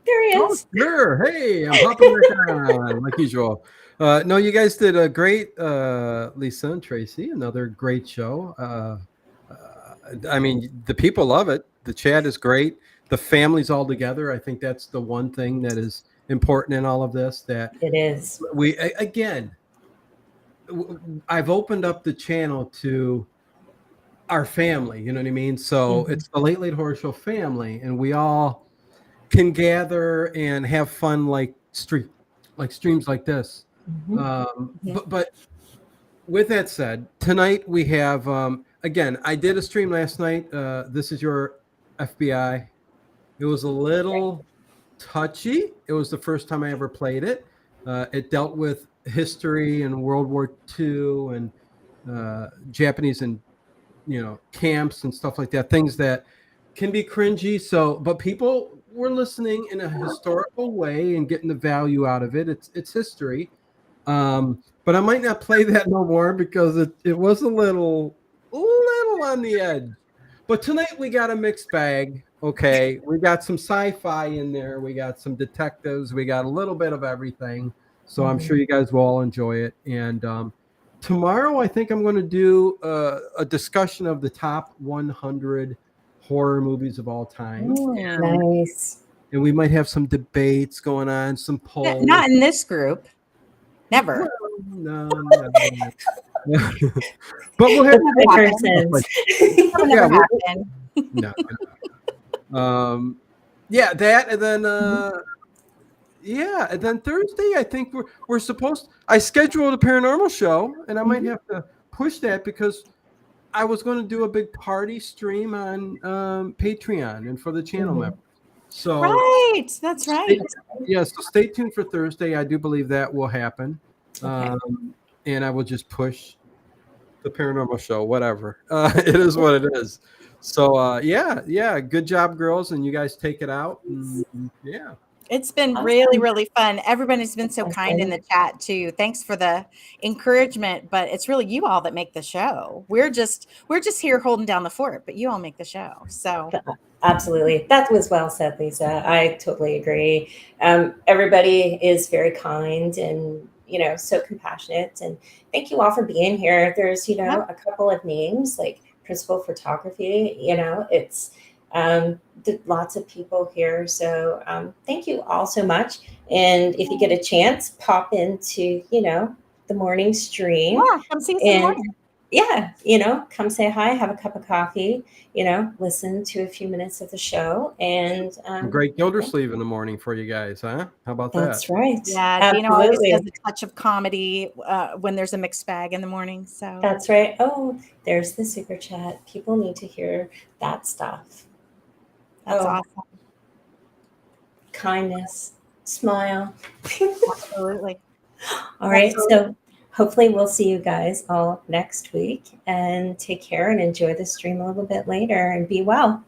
There he Oh, is. sure. Hey, I'm hopping back on like usual. No, you guys did a great, Lisa and Tracy. Another great show. I mean, the people love it. The chat is great. The family's all together. I think that's the one thing that is important in all of this. That It is. again, I've opened up the channel to our family. You know what I mean? So Mhm. it's the Late Late Horror Show family, and we all can gather and have fun like streams like this. Mhm. But with that said, tonight we have again. I did a stream last night. This is your FBI. It was a little touchy. It was the first time I ever played it. It dealt with history and World War II and Japanese and camps and stuff like that. Things that can be cringy. So, but people were listening in a historical way and getting the value out of it. It's history. But I might not play that no more because it was a little on the edge. But tonight we got a mixed bag. Okay, we got some sci-fi in there. We got some detectives. We got a little bit of everything. So I'm sure you guys will all enjoy it. And tomorrow, I think I'm going to do a discussion of the top 100 horror movies of all time. Nice. And we might have some debates going on, some polls. Not in this group. Never. No. But we'll have The Dickersons. That'll yeah, never happen. no. Yeah, that and then and then Thursday I think we're supposed. I scheduled a paranormal show, and I might have to push that because I was going to do a big party stream on Patreon and for the channel members. So Right, that's right. So stay tuned for Thursday. I do believe that will happen. Okay. And I will just push the paranormal show, whatever. It is what it is. So yeah, good job, girls, and you guys take it out. And, yeah. It's been Awesome. really, really fun. Everybody's been so That's kind in awesome. the chat too. Thanks for the encouragement, but it's really you all that make the show. We're just here holding down the fort, but you all make the show. So Absolutely. That was well said, Lisa. I totally agree. Everybody is very kind and, so compassionate. And thank you all for being here. There's, a couple of names like Principal Photography, it's lots of people here. So thank you all so much. And if you get a chance, pop into, the morning stream. yeah, come see us in the morning. Yeah, come say hi, have a cup of coffee, listen to a few minutes of the show. And Great Gildersleeve in the morning for you guys, huh? How about that? That's right. Yeah, Dino always does a touch of comedy when there's a mixed bag in the morning. So that's right. Oh, there's the super chat. People need to hear that stuff. That's awesome. Kindness, smile. Absolutely. All right. So hopefully we'll see you guys all next week, and take care and enjoy the stream a little bit later and be well.